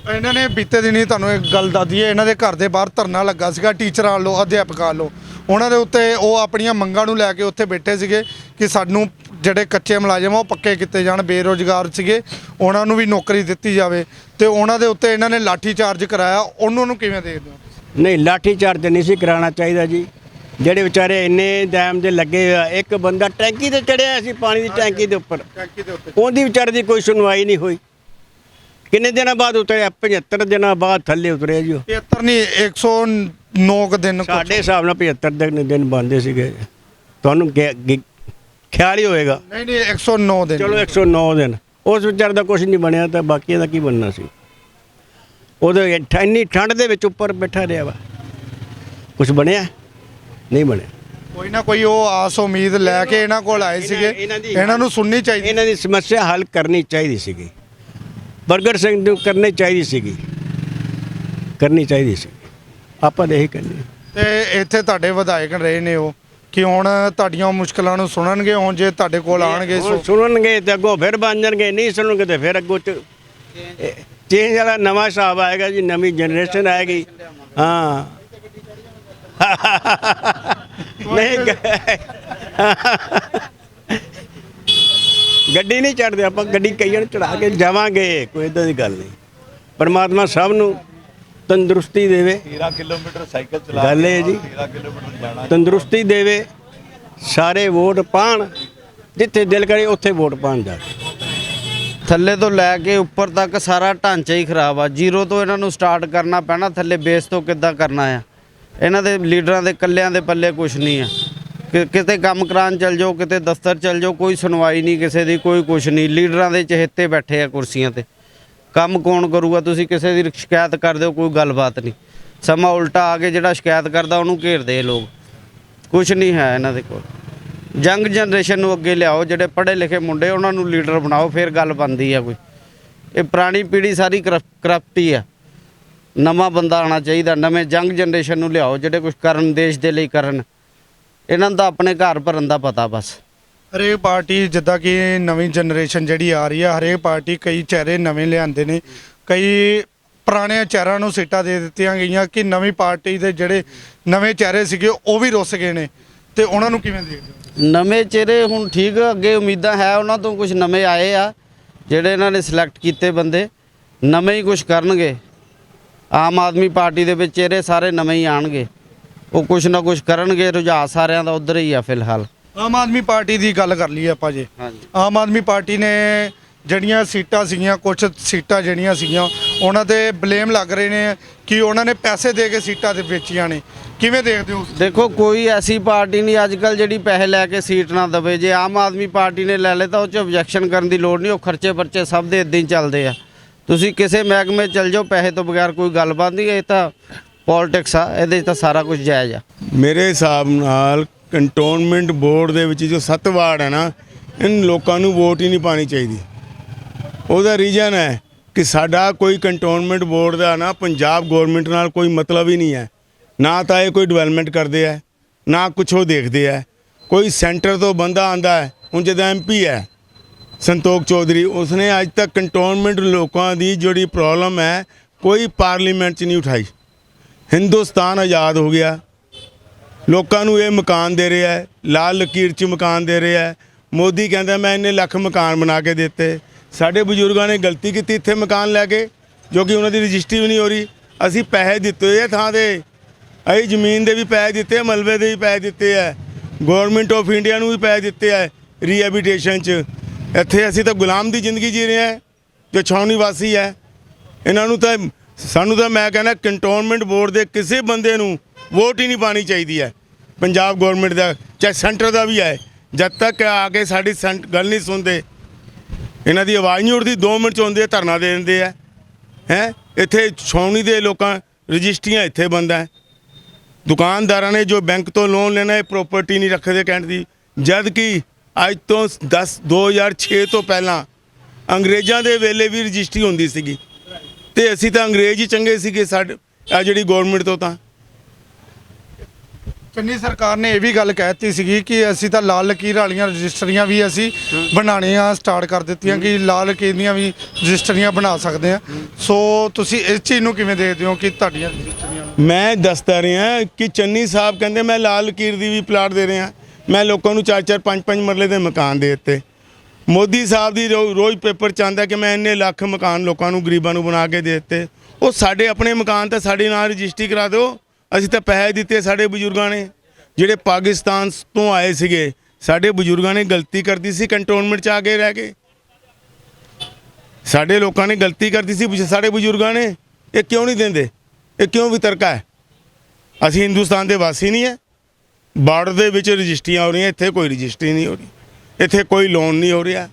ਇਹਨਾਂ ਨੇ ਬੀਤੇ ਦਿਨੀ ਤੁਹਾਨੂੰ ਇੱਕ ਗੱਲ ਦੱਸ ਦਈਏ, ਇਹਨਾਂ ਦੇ ਘਰ ਦੇ ਬਾਹਰ ਧਰਨਾ ਲੱਗਾ ਸੀਗਾ ਟੀਚਰਾਂ ਵੱਲੋਂ, ਅਧਿਆਪਕਾਂ ਵੱਲੋਂ। ਉਹਨਾਂ ਦੇ ਉੱਤੇ ਉਹ ਆਪਣੀਆਂ ਮੰਗਾਂ ਨੂੰ ਲੈ ਕੇ ਉੱਥੇ ਬੈਠੇ ਸੀਗੇ ਕਿ ਸਾਨੂੰ ਜਿਹੜੇ ਕੱਚੇ ਮੁਲਾਜ਼ਮ ਆ ਉਹ ਪੱਕੇ ਕੀਤੇ ਜਾਣ, ਬੇਰੁਜ਼ਗਾਰ ਸੀਗੇ ਉਹਨਾਂ ਨੂੰ ਵੀ ਨੌਕਰੀ ਦਿੱਤੀ ਜਾਵੇ, ਤੇ ਉਹਨਾਂ ਦੇ ਉੱਤੇ ਇਹਨਾਂ ਨੇ ਲਾਠੀ ਚਾਰਜ ਕਰਾਇਆ। ਉਹਨਾਂ ਨੂੰ ਕਿਵੇਂ ਦੇਖਦੇ ਹੋ?
ਨਹੀਂ, ਲਾਠੀ ਚਾਰਜ ਨਹੀਂ ਸੀ ਕਰਾਉਣਾ ਚਾਹੀਦਾ ਜੀ। ਜਿਹੜੇ ਵਿਚਾਰੇ ਇੰਨੇ ਡੈਮ ਦੇ ਲੱਗੇ ਹੋਇਆ, ਇੱਕ ਬੰਦਾ ਟੈਂਕੀ ਤੇ ਚੜਿਆ ਸੀ ਪਾਣੀ ਦੀ ਟੈਂਕੀ ਦੇ ਉੱਪਰ,
ਟੈਂਕੀ ਦੇ ਉੱਤੇ
ਉਹਦੀ ਵਿਚਾਰੇ ਦੀ ਕੋਈ ਸੁਣਵਾਈ ਨਹੀਂ ਹੋਈ। ਕਿੰਨੇ ਦਿਨਾਂ ਬਾਅਦ ਉਤਰਿਆ? 75 ਦਿਨਾਂ ਬਾਅਦ ਥੱਲੇ ਉਤਰਿਆ ਜੀ ਉਹ।
73 ਨਹੀਂ 109 ਦਿਨ
ਸਾਡੇ ਹਿਸਾਬ ਨਾਲ 75 ਦਿਨ ਬੰਦੇ ਸੀਗੇ, ਤੁਹਾਨੂੰ ਖਿਆਲ ਹੀ ਹੋਏਗਾ।
ਨਹੀਂ 109 ਦਿਨ।
ਚਲੋ 109 ਦਿਨ, ਉਸ ਵਿਚਾਰ ਦਾ ਕੁਝ ਨਹੀਂ ਬਣਿਆ ਤਾਂ ਬਾਕੀਆਂ ਦਾ ਕੀ ਬਣਨਾ ਸੀ? ਉਹਦੇ ਇੰਨੀ ਠੰਡ ਦੇ ਵਿੱਚ ਉੱਪਰ ਬੈਠਾ ਰਿਹਾ ਵਾ, ਕੁਝ ਬਣਿਆ ਨਹੀਂ ਬਣਿਆ।
ਕੋਈ ਨਾ ਕੋਈ ਉਹ ਆਸ ਉਮੀਦ ਲੈ ਕੇ ਇਹਨਾਂ ਕੋਲ ਆਏ ਸੀਗੇ, ਇਹਨਾਂ ਨੂੰ ਸੁਣਨੀ ਚਾਹੀਦੀ।
ਇਹਨਾਂ ਦੀ ਸਮੱਸਿਆ ਹੱਲ ਕਰਨੀ ਚਾਹੀਦੀ ਸੀਗੀ, ਪ੍ਰਗਟ ਸਿੰਘ ਨੂੰ ਕਰਨੀ ਚਾਹੀਦੀ ਸੀਗੀ, ਆਪਾਂ ਤਾਂ ਇਹੀ ਕਹਿੰਦੇ।
ਤੇ ਇੱਥੇ ਤੁਹਾਡੇ ਵਿਧਾਇਕ ਰਹੇ ਨੇ ਉਹ, ਕਿ ਹੁਣ ਤੁਹਾਡੀਆਂ ਮੁਸ਼ਕਲਾਂ ਨੂੰ ਸੁਣਨਗੇ, ਹੁਣ ਜੇ ਤੁਹਾਡੇ ਕੋਲ ਆਣਗੇ
ਹੁਣ ਸੁਣਨਗੇ ਤੇ ਅੱਗੋਂ ਫਿਰ ਬਣ ਜਾਣਗੇ, ਨਹੀਂ ਸੁਣਨਗੇ ਤੇ ਫਿਰ ਅੱਗੋਂ ਚੇਂਜ ਵਾਲਾ ਨਵਾਂ ਹਿਸਾਬ ਆਏਗਾ ਜੀ, ਨਵੀਂ ਜਨਰੇਸ਼ਨ ਆਏਗੀ। ਹਾਂ ਨਹੀਂ ਗੱਡੀ ਨਹੀਂ ਚੜ੍ਹਦੇ ਆਪਾਂ, ਗੱਡੀ ਕਈਆਂ ਨੂੰ ਚੜਾ ਕੇ ਜਾਵਾਂਗੇ, ਕੋਈ ਇਦਾਂ ਦੀ ਗੱਲ ਨਹੀਂ। ਪਰਮਾਤਮਾ ਸਭ ਨੂੰ ਤੰਦਰੁਸਤੀ ਦੇਵੇ।
13 ਕਿਲੋਮੀਟਰ ਸਾਈਕਲ ਚਲਾ
ਗੱਲ ਇਹ ਜੀ,
13 ਕਿਲੋਮੀਟਰ ਜਾਣਾ।
ਤੰਦਰੁਸਤੀ ਦੇਵੇ, ਸਾਰੇ ਵੋਟ ਪਾਣ, ਜਿੱਥੇ ਦਿਲ ਕਰੇ ਉੱਥੇ ਵੋਟ ਪਾਣ ਜਾ ਕੇ।
ਥੱਲੇ ਤੋਂ ਲੈ ਕੇ ਉੱਪਰ ਤੱਕ ਸਾਰਾ ਢਾਂਚਾ ਹੀ ਖਰਾਬ ਆ। ਜ਼ੀਰੋ ਤੋਂ ਇਹਨਾਂ ਨੂੰ ਸਟਾਰਟ ਕਰਨਾ ਪੈਣਾ, ਥੱਲੇ ਬੇਸ ਤੋਂ ਕਿੱਦਾਂ ਕਰਨਾ ਆ। ਇਹਨਾਂ ਦੇ ਲੀਡਰਾਂ ਦੇ ਇਕੱਲਿਆਂ ਦੇ ਪੱਲੇ ਕੁਝ ਨਹੀਂ ਆ। ਕਿਤੇ ਕੰਮ ਕਰਾਉਣ ਚੱਲ ਜਾਓ, ਕਿਤੇ ਦਫ਼ਤਰ ਚੱਲ ਜਾਓ, ਕੋਈ ਸੁਣਵਾਈ ਨਹੀਂ ਕਿਸੇ ਦੀ, ਕੋਈ ਕੁਝ ਨਹੀਂ। ਲੀਡਰਾਂ ਦੇ ਚਹੇਤੇ ਬੈਠੇ ਆ ਕੁਰਸੀਆਂ ਤੇ, ਕੰਮ ਕੌਣ ਕਰੂਗਾ? ਤੁਸੀਂ ਕਿਸੇ ਦੀ ਸ਼ਿਕਾਇਤ ਕਰ ਦਿਓ, ਕੋਈ ਗੱਲਬਾਤ ਨਹੀਂ। ਸਮਾਂ ਉਲਟਾ ਆ ਕੇ ਜਿਹੜਾ ਸ਼ਿਕਾਇਤ ਕਰਦਾ ਉਹਨੂੰ ਘੇਰਦੇ ਲੋਕ। ਕੁਝ ਨਹੀਂ ਹੈ ਇਹਨਾਂ ਦੇ ਕੋਲ। ਯੰਗ ਜਨਰੇਸ਼ਨ ਨੂੰ ਅੱਗੇ ਲਿਆਓ, ਜਿਹੜੇ ਪੜ੍ਹੇ ਲਿਖੇ ਮੁੰਡੇ ਉਹਨਾਂ ਨੂੰ ਲੀਡਰ ਬਣਾਓ, ਫਿਰ ਗੱਲ ਬਣਦੀ ਆ ਕੋਈ। ਇਹ ਪੁਰਾਣੀ ਪੀੜ੍ਹੀ ਸਾਰੀ ਕਰਪਟ ਹੀ ਆ। ਨਵਾਂ ਬੰਦਾ ਆਉਣਾ ਚਾਹੀਦਾ, ਨਵੇਂ ਯੰਗ ਜਨਰੇਸ਼ਨ ਨੂੰ ਲਿਆਓ ਜਿਹੜੇ ਕੁਝ ਕਰਨ, ਦੇਸ਼ ਦੇ ਲਈ ਕਰਨ। ਇਹਨਾਂ ਨੂੰ ਤਾਂ ਆਪਣੇ ਘਰ ਭਰਨ ਦਾ ਪਤਾ ਬਸ।
ਹਰੇਕ ਪਾਰਟੀ ਜਿੱਦਾਂ ਕਿ ਨਵੀਂ ਜਨਰੇਸ਼ਨ ਜਿਹੜੀ ਆ ਰਹੀ ਆ, ਹਰੇਕ ਪਾਰਟੀ ਕਈ ਚਿਹਰੇ ਨਵੇਂ ਲਿਆਂਦੇ ਨੇ, ਕਈ ਪੁਰਾਣੇ ਚਿਹਰਿਆਂ ਨੂੰ ਸੀਟਾਂ ਦੇ ਦਿੱਤੀਆਂ ਗਈਆਂ ਕਿ ਨਵੀਂ ਪਾਰਟੀ ਦੇ ਜਿਹੜੇ ਨਵੇਂ ਚਿਹਰੇ ਸੀਗੇ ਉਹ ਵੀ ਰੁੱਸ ਗਏ ਨੇ, ਤੇ ਉਹਨਾਂ ਨੂੰ ਕਿਵੇਂ ਦੇਖਦੇ ਹੋ?
ਨਵੇਂ ਚਿਹਰੇ ਹੁਣ ਠੀਕ ਆ, ਅੱਗੇ ਉਮੀਦਾਂ ਹੈ ਉਹਨਾਂ ਤੋਂ, ਕੁਝ ਨਵੇਂ ਆਏ ਆ ਜਿਹੜੇ ਇਹਨਾਂ ਨੇ ਸਿਲੈਕਟ ਕੀਤੇ ਬੰਦੇ, ਨਵੇਂ ਹੀ ਕੁਝ ਕਰਨਗੇ। ਆਮ ਆਦਮੀ ਪਾਰਟੀ ਦੇ ਵਿੱਚ ਚਿਹਰੇ ਸਾਰੇ ਨਵੇਂ ਹੀ ਆਣਗੇ, ਉਹ ਕੁਝ ਨਾ ਕੁਝ ਕਰਨਗੇ। ਰੁਝਾਨ ਸਾਰਿਆਂ ਦਾ ਉਧਰ ਹੀ ਆ ਫਿਲਹਾਲ।
ਆਮ ਆਦਮੀ ਪਾਰਟੀ ਦੀ ਗੱਲ ਕਰ ਲਈਏ ਆਪਾਂ ਜੇ, ਆਮ ਆਦਮੀ ਪਾਰਟੀ ਨੇ ਜਿਹੜੀਆਂ ਸੀਟਾਂ ਸੀਗੀਆਂ, ਕੁਝ ਸੀਟਾਂ ਜਿਹੜੀਆਂ ਸੀਗੀਆਂ ਉਹਨਾਂ ਤੇ ਬਲੇਮ ਲੱਗ ਰਹੇ ਨੇ ਕਿ ਉਹਨਾਂ ਨੇ ਪੈਸੇ ਦੇ ਕੇ ਸੀਟਾਂ ਤੇ ਵੇਚੀਆਂ ਨੇ, ਕਿਵੇਂ ਦੇਖਦੇ ਹੋ?
ਦੇਖੋ, ਕੋਈ ਐਸੀ ਪਾਰਟੀ ਨਹੀਂ ਅੱਜ ਕੱਲ ਜਿਹੜੀ ਪੈਸੇ ਲੈ ਕੇ ਸੀਟ ਨਾ ਦਵੇ। ਜੇ ਆਮ ਆਦਮੀ ਪਾਰਟੀ ਨੇ ਲੈ ਲਏ ਤਾਂ ਉਹ 'ਚ ਆਬਜੈਕਸ਼ਨ ਕਰਨ ਦੀ ਲੋੜ ਨਹੀਂ। ਉਹ ਖਰਚੇ ਪਰਚੇ ਸਭ ਦੇ ਇੱਦਾਂ ਹੀ ਚੱਲਦੇ ਆ। ਤੁਸੀਂ ਕਿਸੇ ਮਹਿਕਮੇ ਚੱਲ ਜਾਓ, ਪੈਸੇ ਤੋਂ ਬਗੈਰ ਕੋਈ ਗੱਲਬਾਤ ਨਹੀਂ। ਇਹ ਤਾਂ ਪੋਲਿਟਿਕਸ ਆ, ਇਹਦੇ 'ਚ ਤਾਂ ਸਾਰਾ ਕੁਝ ਜਾਇਜ਼ ਆ।
ਮੇਰੇ ਹਿਸਾਬ ਨਾਲ ਕੰਟੋਨਮੈਂਟ ਬੋਰਡ ਦੇ ਵਿੱਚ ਜੋ 7 ਵਾਰਡ ਹੈ ਨਾ, ਇਨ ਲੋਕਾਂ ਨੂੰ ਵੋਟ ਹੀ ਨਹੀਂ ਪਾਣੀ ਚਾਹੀਦੀ। ਉਹਦਾ ਰੀਜ਼ਨ ਹੈ ਕਿ ਸਾਡਾ ਕੋਈ ਕੰਟੋਨਮੈਂਟ ਬੋਰਡ ਦਾ ਨਾ ਪੰਜਾਬ ਗਵਰਨਮੈਂਟ ਨਾਲ ਕੋਈ ਮਤਲਬ ਹੀ ਨਹੀਂ ਹੈ। ਨਾ ਤਾਂ ਇਹ ਕੋਈ ਡਿਵੈਲਪਮੈਂਟ ਕਰਦੇ ਹੈ, ਨਾ ਕੁਛ ਉਹ ਦੇਖਦੇ ਹੈ। ਕੋਈ ਸੈਂਟਰ ਤੋਂ ਬੰਦਾ ਆਂਦਾ ਹੈ, ਹੁਣ ਜਦੋਂ MP ਹੈ ਸੰਤੋਖ ਚੌਧਰੀ, ਉਸਨੇ ਅੱਜ ਤੱਕ ਕੰਟੋਨਮੈਂਟ ਲੋਕਾਂ ਦੀ ਜਿਹੜੀ ਪ੍ਰੋਬਲਮ ਹੈ ਕੋਈ ਪਾਰਲੀਮੈਂਟ 'ਚ ਨਹੀਂ ਉਠਾਈ। ਹਿੰਦੁਸਤਾਨ ਆਜ਼ਾਦ ਹੋ ਗਿਆ, ਲੋਕਾਂ ਨੂੰ ਇਹ ਮਕਾਨ ਦੇ ਰਿਹਾ ਹੈ, ਲਾਲ ਲਕੀਰ 'ਚ ਮਕਾਨ ਦੇ ਰਿਹਾ ਹੈ। ਮੋਦੀ ਕਹਿੰਦਾ ਮੈਂ ਇੰਨੇ ਲੱਖ ਮਕਾਨ ਬਣਾ ਕੇ ਦਿੱਤੇ। ਸਾਡੇ ਬਜ਼ੁਰਗਾਂ ਨੇ ਗਲਤੀ ਕੀਤੀ ਇੱਥੇ ਮਕਾਨ ਲੈ ਕੇ, ਜੋ ਕਿ ਉਹਨਾਂ ਦੀ ਰਜਿਸਟਰੀ ਵੀ ਨਹੀਂ ਹੋ ਰਹੀ। ਅਸੀਂ ਪੈਸੇ ਦਿੱਤੇ ਹੋਏ ਆ ਥਾਂ ਦੇ, ਅਸੀਂ ਜ਼ਮੀਨ ਦੇ ਵੀ ਪੈਸੇ ਦਿੱਤੇ, ਮਲਬੇ ਦੇ ਵੀ ਪੈਸੇ ਦਿੱਤੇ ਹੈ, ਗੌਰਨਮੈਂਟ ਆਫ ਇੰਡੀਆ ਨੂੰ ਵੀ ਪੈਸੇ ਦਿੱਤੇ ਹੈ ਰੀਹੈਬਿਟੇਸ਼ਨ 'ਚ। ਇੱਥੇ ਅਸੀਂ ਤਾਂ ਗੁਲਾਮ ਦੀ ਜ਼ਿੰਦਗੀ ਜੀ ਰਹੇ ਹਾਂ। ਤੇ ਛਾਉਣੀ ਵਾਸੀ ਹੈ। ਇਹਨਾਂ ਨੂੰ ਤਾਂ ਸਾਨੂੰ ਤਾਂ ਮੈਂ ਕਹਿੰਦਾ ਕੰਟੋਨਮੈਂਟ ਬੋਰਡ ਦੇ ਕਿਸੇ ਬੰਦੇ ਨੂੰ ਵੋਟ ਹੀ ਨਹੀਂ ਪਾਣੀ ਚਾਹੀਦੀ ਹੈ। ਪੰਜਾਬ ਗਵਰਨਮੈਂਟ ਦਾ ਚਾਹੇ ਸੈਂਟਰ ਦਾ ਵੀ ਹੈ, ਜਦ ਤੱਕ ਆ ਕੇ ਸਾਡੀ ਗੱਲ ਨਹੀਂ ਸੁਣਦੇ, ਇਹਨਾਂ ਦੀ ਆਵਾਜ਼ ਨਹੀਂ ਉੱਠਦੀ, 2 ਮਿੰਟ 'ਚ ਆਉਂਦੇ ਆ, ਧਰਨਾ ਦੇ ਦਿੰਦੇ ਆ। ਇੱਥੇ ਛਾਉਣੀ ਦੇ ਲੋਕਾਂ ਰਜਿਸਟਰੀਆਂ ਇੱਥੇ ਬੰਦ ਹੈ। ਦੁਕਾਨਦਾਰਾਂ ਨੇ ਜੋ ਬੈਂਕ ਤੋਂ ਲੋਨ ਲੈਣਾ, ਇਹ ਪ੍ਰੋਪਰਟੀ ਨਹੀਂ ਰੱਖਦੇ ਕਹਿਣ ਦੀ, ਜਦ ਕਿ ਅੱਜ ਤੋਂ 2006 ਤੋਂ ਪਹਿਲਾਂ ਅੰਗਰੇਜ਼ਾਂ ਦੇ ਵੇਲੇ ਵੀ ਰਜਿਸਟਰੀ ਹੁੰਦੀ ਸੀਗੀ, ਤੇ ਅਸੀਂ ਤਾਂ ਅੰਗਰੇਜ਼ ਹੀ ਚੰਗੇ ਸੀਗੇ ਸਾਡੇ ਆ ਜਿਹੜੀ ਗਵਰਨਮੈਂਟ ਤੋਂ। ਤਾਂ
ਚੰਨੀ ਸਰਕਾਰ ਨੇ ਇਹ ਵੀ ਗੱਲ ਕਹਿਤੀ ਸੀਗੀ ਕਿ ਅਸੀਂ ਤਾਂ ਲਾਲ ਲਕੀਰ ਵਾਲੀਆਂ ਰਜਿਸਟਰੀਆਂ ਵੀ ਅਸੀਂ ਬਣਾਉਣੀਆਂ ਸਟਾਰਟ ਕਰ ਦਿੱਤੀਆਂ, ਕਿ ਲਾਲ ਲਕੀਰ ਦੀਆਂ ਵੀ ਰਜਿਸਟਰੀਆਂ ਬਣਾ ਸਕਦੇ ਆ। ਸੋ ਤੁਸੀਂ ਇਸ ਚੀਜ਼ ਨੂੰ ਕਿਵੇਂ ਦੇਖਦੇ ਹੋ ਕਿ ਤੁਹਾਡੀਆਂ ਰਜਿਸਟਰੀਆਂ
ਮੈਂ ਦੱਸਦਾ ਰਿਹਾ ਕਿ ਚੰਨੀ ਸਾਹਿਬ ਕਹਿੰਦੇ ਮੈਂ ਲਾਲ ਲਕੀਰ ਦੀ ਵੀ ਪਲਾਟ ਦੇ ਰਿਹਾ, ਮੈਂ ਲੋਕਾਂ ਨੂੰ 4-4 5-5 ਮਰਲੇ ਦੇ ਮਕਾਨ ਦੇ ਦਿੱਤੇ। ਮੋਦੀ ਸਾਹਿਬ ਦੀ ਰੋਜ਼ ਪੇਪਰ 'ਚ ਆਉਂਦਾ ਕਿ ਮੈਂ ਇੰਨੇ ਲੱਖ ਮਕਾਨ ਲੋਕਾਂ ਨੂੰ ਗਰੀਬਾਂ ਨੂੰ ਬਣਾ ਕੇ ਦੇ ਦਿੱਤੇ। ਉਹ ਸਾਡੇ ਆਪਣੇ ਮਕਾਨ ਤਾਂ ਸਾਡੇ ਨਾਲ ਰਜਿਸਟਰੀ ਕਰਾ ਦਿਓ। ਅਸੀਂ ਤਾਂ ਪੈਸੇ ਦਿੱਤੇ ਸਾਡੇ ਬਜ਼ੁਰਗਾਂ ਨੇ, ਜਿਹੜੇ ਪਾਕਿਸਤਾਨ ਤੋਂ ਆਏ ਸੀਗੇ, ਸਾਡੇ ਬਜ਼ੁਰਗਾਂ ਨੇ ਗਲਤੀ ਕਰਦੀ ਸੀ, ਕੰਟੋਨਮੈਂਟ 'ਚ ਆ ਕੇ ਰਹਿ ਗਏ। ਸਾਡੇ ਲੋਕਾਂ ਨੇ ਗਲਤੀ ਕਰਦੀ ਸੀ ਸਾਡੇ ਬਜ਼ੁਰਗਾਂ ਨੇ, ਇਹ ਕਿਉਂ ਨਹੀਂ ਦਿੰਦੇ? ਇਹ ਕਿਉਂ ਵਿਤਰਕਾ ਹੈ? ਅਸੀਂ ਹਿੰਦੁਸਤਾਨ ਦੇ ਵਾਸੀ ਨਹੀਂ ਹੈ? ਬਾਰਡਰ ਦੇ ਵਿੱਚ ਰਜਿਸਟਰੀਆਂ ਹੋ ਰਹੀਆਂ, ਇੱਥੇ ਕੋਈ ਰਜਿਸਟਰੀ ਨਹੀਂ ਹੋ ਰਹੀ, ਇੱਥੇ ਕੋਈ ਲੋਨ ਨਹੀਂ ਹੋ ਰਿਹਾ,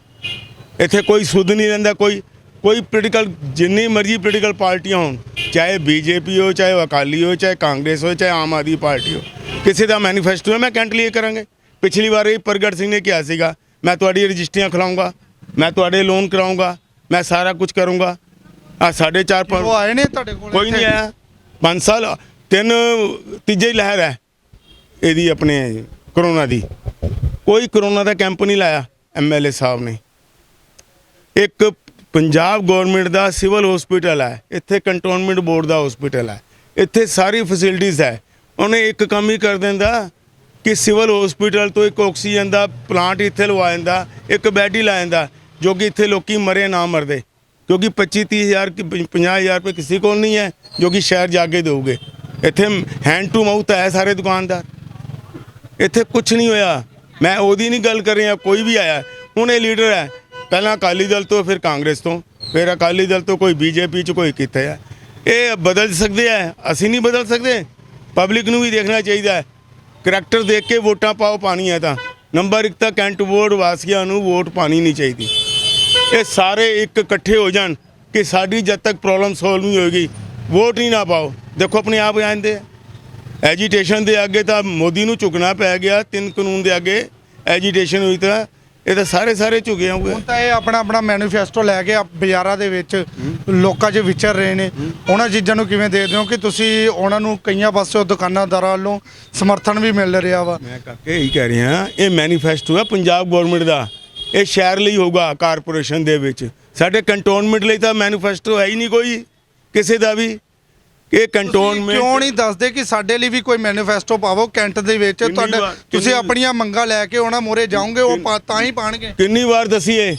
ਇੱਥੇ ਕੋਈ ਸੁੱਧ ਨਹੀਂ ਰਹਿੰਦਾ। ਕੋਈ ਪੋਲੀਟੀਕਲ, ਜਿੰਨੀ ਮਰਜ਼ੀ ਪੋਲੀਟੀਕਲ ਪਾਰਟੀਆਂ ਹੋਣ, ਚਾਹੇ ਬੀਜੇਪੀ ਹੋ, ਚਾਹੇ ਅਕਾਲੀ ਹੋ, ਚਾਹੇ ਕਾਂਗਰਸ ਹੋ, ਚਾਹੇ ਆਮ ਆਦਮੀ ਪਾਰਟੀ ਹੋ, ਕਿਸੇ ਦਾ ਮੈਨੀਫੈਸਟੋ ਹੈ ਮੈਂ ਕੈਂਟ ਕਲੀਅਰ ਕਰਾਂਗੇ। ਪਿਛਲੀ ਵਾਰ ਇਹ ਪ੍ਰਗਟ ਸਿੰਘ ਨੇ ਕਿਹਾ ਸੀਗਾ ਮੈਂ ਤੁਹਾਡੀ ਰਜਿਸਟਰੀਆਂ ਖਿਲਾਊਂਗਾ, ਮੈਂ ਤੁਹਾਡੇ ਲੋਨ ਕਰਾਊਂਗਾ, ਮੈਂ ਸਾਰਾ ਕੁਝ ਕਰੂੰਗਾ। ਆ 4.5
ਉਹ ਆਏ ਨੇ ਤੁਹਾਡੇ ਕੋਲ?
ਕੋਈ ਨਹੀਂ ਆਇਆ 5 ਸਾਲ। ਤੀਜੀ ਲਹਿਰ ਹੈ ਇਹਦੀ ਆਪਣੇ ਕਰੋਨਾ ਦੀ, ਕੋਈ ਕਰੋਨਾ ਦਾ ਕੈਂਪ ਨਹੀਂ ਲਾਇਆ ਐਮਐਲਏ ਸਾਹਿਬ ਨੇ। ਇੱਕ ਪੰਜਾਬ ਗਵਰਨਮੈਂਟ ਦਾ ਸਿਵਲ ਹਸਪੀਟਲ ਹੈ, ਇੱਥੇ ਕੰਟੋਨਮੈਂਟ ਬੋਰਡ ਦਾ ਹਸਪੀਟਲ ਹੈ, ਇੱਥੇ ਸਾਰੀ ਫੈਸਿਲਿਟੀਜ਼ ਹੈ। ਉਹਨੇ ਇੱਕ ਕੰਮ ਹੀ ਕਰ ਦਿੰਦਾ ਕਿ ਸਿਵਲ ਹਸਪੀਟਲ ਤੋਂ ਇੱਕ ਆਕਸੀਜਨ ਦਾ ਪਲਾਂਟ ਇੱਥੇ ਲਵਾ ਦਿੰਦਾ, ਇੱਕ ਬੈੱਡ ਹੀ ਲਾ ਦਿੰਦਾ, ਜੋ ਕਿ ਇੱਥੇ ਲੋਕੀ ਮਰੇ ਨਾ ਮਰਦੇ, ਕਿਉਂਕਿ 25-30 ਹਜ਼ਾਰ 50,000 ਰੁਪਏ ਕਿਸੇ ਕੋਲ ਨਹੀਂ ਹੈ ਜੋ ਕਿ ਸ਼ਹਿਰ ਜਾ ਕੇ ਦੇਊਗੇ। ਇੱਥੇ ਹੈਂਡ ਟੂ ਮਾਊਥ ਹੈ ਸਾਰੇ ਦੁਕਾਨਦਾਰ, ਇੱਥੇ ਕੁਝ ਨਹੀਂ ਹੋਇਆ। ਮੈਂ ਉਹਦੀ ਨਹੀਂ ਗੱਲ ਕਰ ਰਿਹਾ, ਕੋਈ ਵੀ ਆਇਆ ਹੁਣ ਇਹ ਲੀਡਰ ਹੈ, ਪਹਿਲਾਂ ਅਕਾਲੀ ਦਲ ਤੋਂ, ਫਿਰ ਕਾਂਗਰਸ ਤੋਂ, ਫਿਰ ਅਕਾਲੀ ਦਲ ਤੋਂ, ਕੋਈ ਬੀਜੇਪੀ 'ਚ, ਕੋਈ ਕਿੱਥੇ ਹੈ। ਇਹ ਬਦਲ ਸਕਦੇ ਆ, ਅਸੀਂ ਨਹੀਂ ਬਦਲ ਸਕਦੇ। ਪਬਲਿਕ ਨੂੰ ਵੀ ਦੇਖਣਾ ਚਾਹੀਦਾ ਹੈ, ਕਰੈਕਟਰ ਦੇਖ ਕੇ ਵੋਟਾਂ ਪਾਓ। ਪਾਣੀ ਹੈ ਤਾਂ ਨੰਬਰ 1 ਤਾਂ ਕੈਂਟ ਬੋਰਡ ਵਾਸੀਆਂ ਨੂੰ ਵੋਟ ਪਾਣੀ ਨਹੀਂ ਚਾਹੀਦੀ। ਇਹ ਸਾਰੇ ਇੱਕ ਇਕੱਠੇ ਹੋ ਜਾਣ ਕਿ ਸਾਡੀ ਜਦ ਤੱਕ ਪ੍ਰੋਬਲਮ ਸੋਲਵ ਨਹੀਂ ਹੋਏਗੀ, ਵੋਟ ਹੀ ਨਾ ਪਾਓ। ਦੇਖੋ ਆਪਣੇ ਆਪ ਆਂਦੇ ਐਜੀਟੇਸ਼ਨ ਦੇ ਅੱਗੇ ਤਾਂ ਮੋਦੀ ਨੂੰ ਝੁਕਣਾ ਪੈ ਗਿਆ, 3 ਕਾਨੂੰਨ ਦੇ ਅੱਗੇ ਐਜੀਟੇਸ਼ਨ ਹੋਈ ਤਾਂ ਇਹ ਤਾਂ ਸਾਰੇ ਝੁਕੇ ਹੋਏ।
ਹੁਣ ਤਾਂ ਇਹ ਆਪਣਾ ਮੈਨੀਫੈਸਟੋ ਲੈ ਕੇ ਬਾਜ਼ਾਰਾਂ ਦੇ ਵਿੱਚ ਲੋਕਾਂ 'ਚ ਵਿਚਰ ਰਹੇ ਨੇ। ਉਹਨਾਂ ਚੀਜ਼ਾਂ ਨੂੰ ਕਿਵੇਂ ਦੇਖਦੇ ਹੋ ਕਿ ਤੁਸੀਂ ਉਹਨਾਂ ਨੂੰ ਕਈਆਂ ਪਾਸਿਓਂ ਦੁਕਾਨਾਦਾਰਾਂ ਵੱਲੋਂ ਸਮਰਥਨ ਵੀ ਮਿਲ ਰਿਹਾ ਵਾ?
ਮੈਂ ਕਾਕੇ ਇਹੀ ਕਹਿ ਰਿਹਾ, ਇਹ ਮੈਨੀਫੈਸਟੋ ਹੈ ਪੰਜਾਬ ਗਵਰਨਮੈਂਟ ਦਾ, ਇਹ ਸ਼ਹਿਰ ਲਈ ਹੋਊਗਾ, ਕਾਰਪੋਰੇਸ਼ਨ ਦੇ ਵਿੱਚ। ਸਾਡੇ ਕੰਟੋਨਮੈਂਟ ਲਈ ਤਾਂ ਮੈਨੀਫੈਸਟੋ ਹੈ ਹੀ ਨਹੀਂ ਕੋਈ ਕਿਸੇ ਦਾ ਵੀ। ਇਹ ਕੰਟੋਨਮੈਂਟ
ਕਿਉਂ ਨਹੀਂ ਦੱਸਦੇ ਕਿ ਸਾਡੇ ਲਈ ਵੀ ਕੋਈ ਮੈਨੀਫੈਸਟੋ ਪਾਵੋ ਕੈਂਟ ਦੇ ਵਿੱਚ? ਤੁਹਾਡੇ ਤੁਸੀਂ ਆਪਣੀਆਂ ਮੰਗਾਂ ਲੈ ਕੇ ਉਹਨਾਂ ਮੋਰੇ ਜਾਓਗੇ, ਉਹ ਤਾਂ ਹੀ ਪਾਣਗੇ।
ਕਿੰਨੀ ਵਾਰ ਦਸੀਏ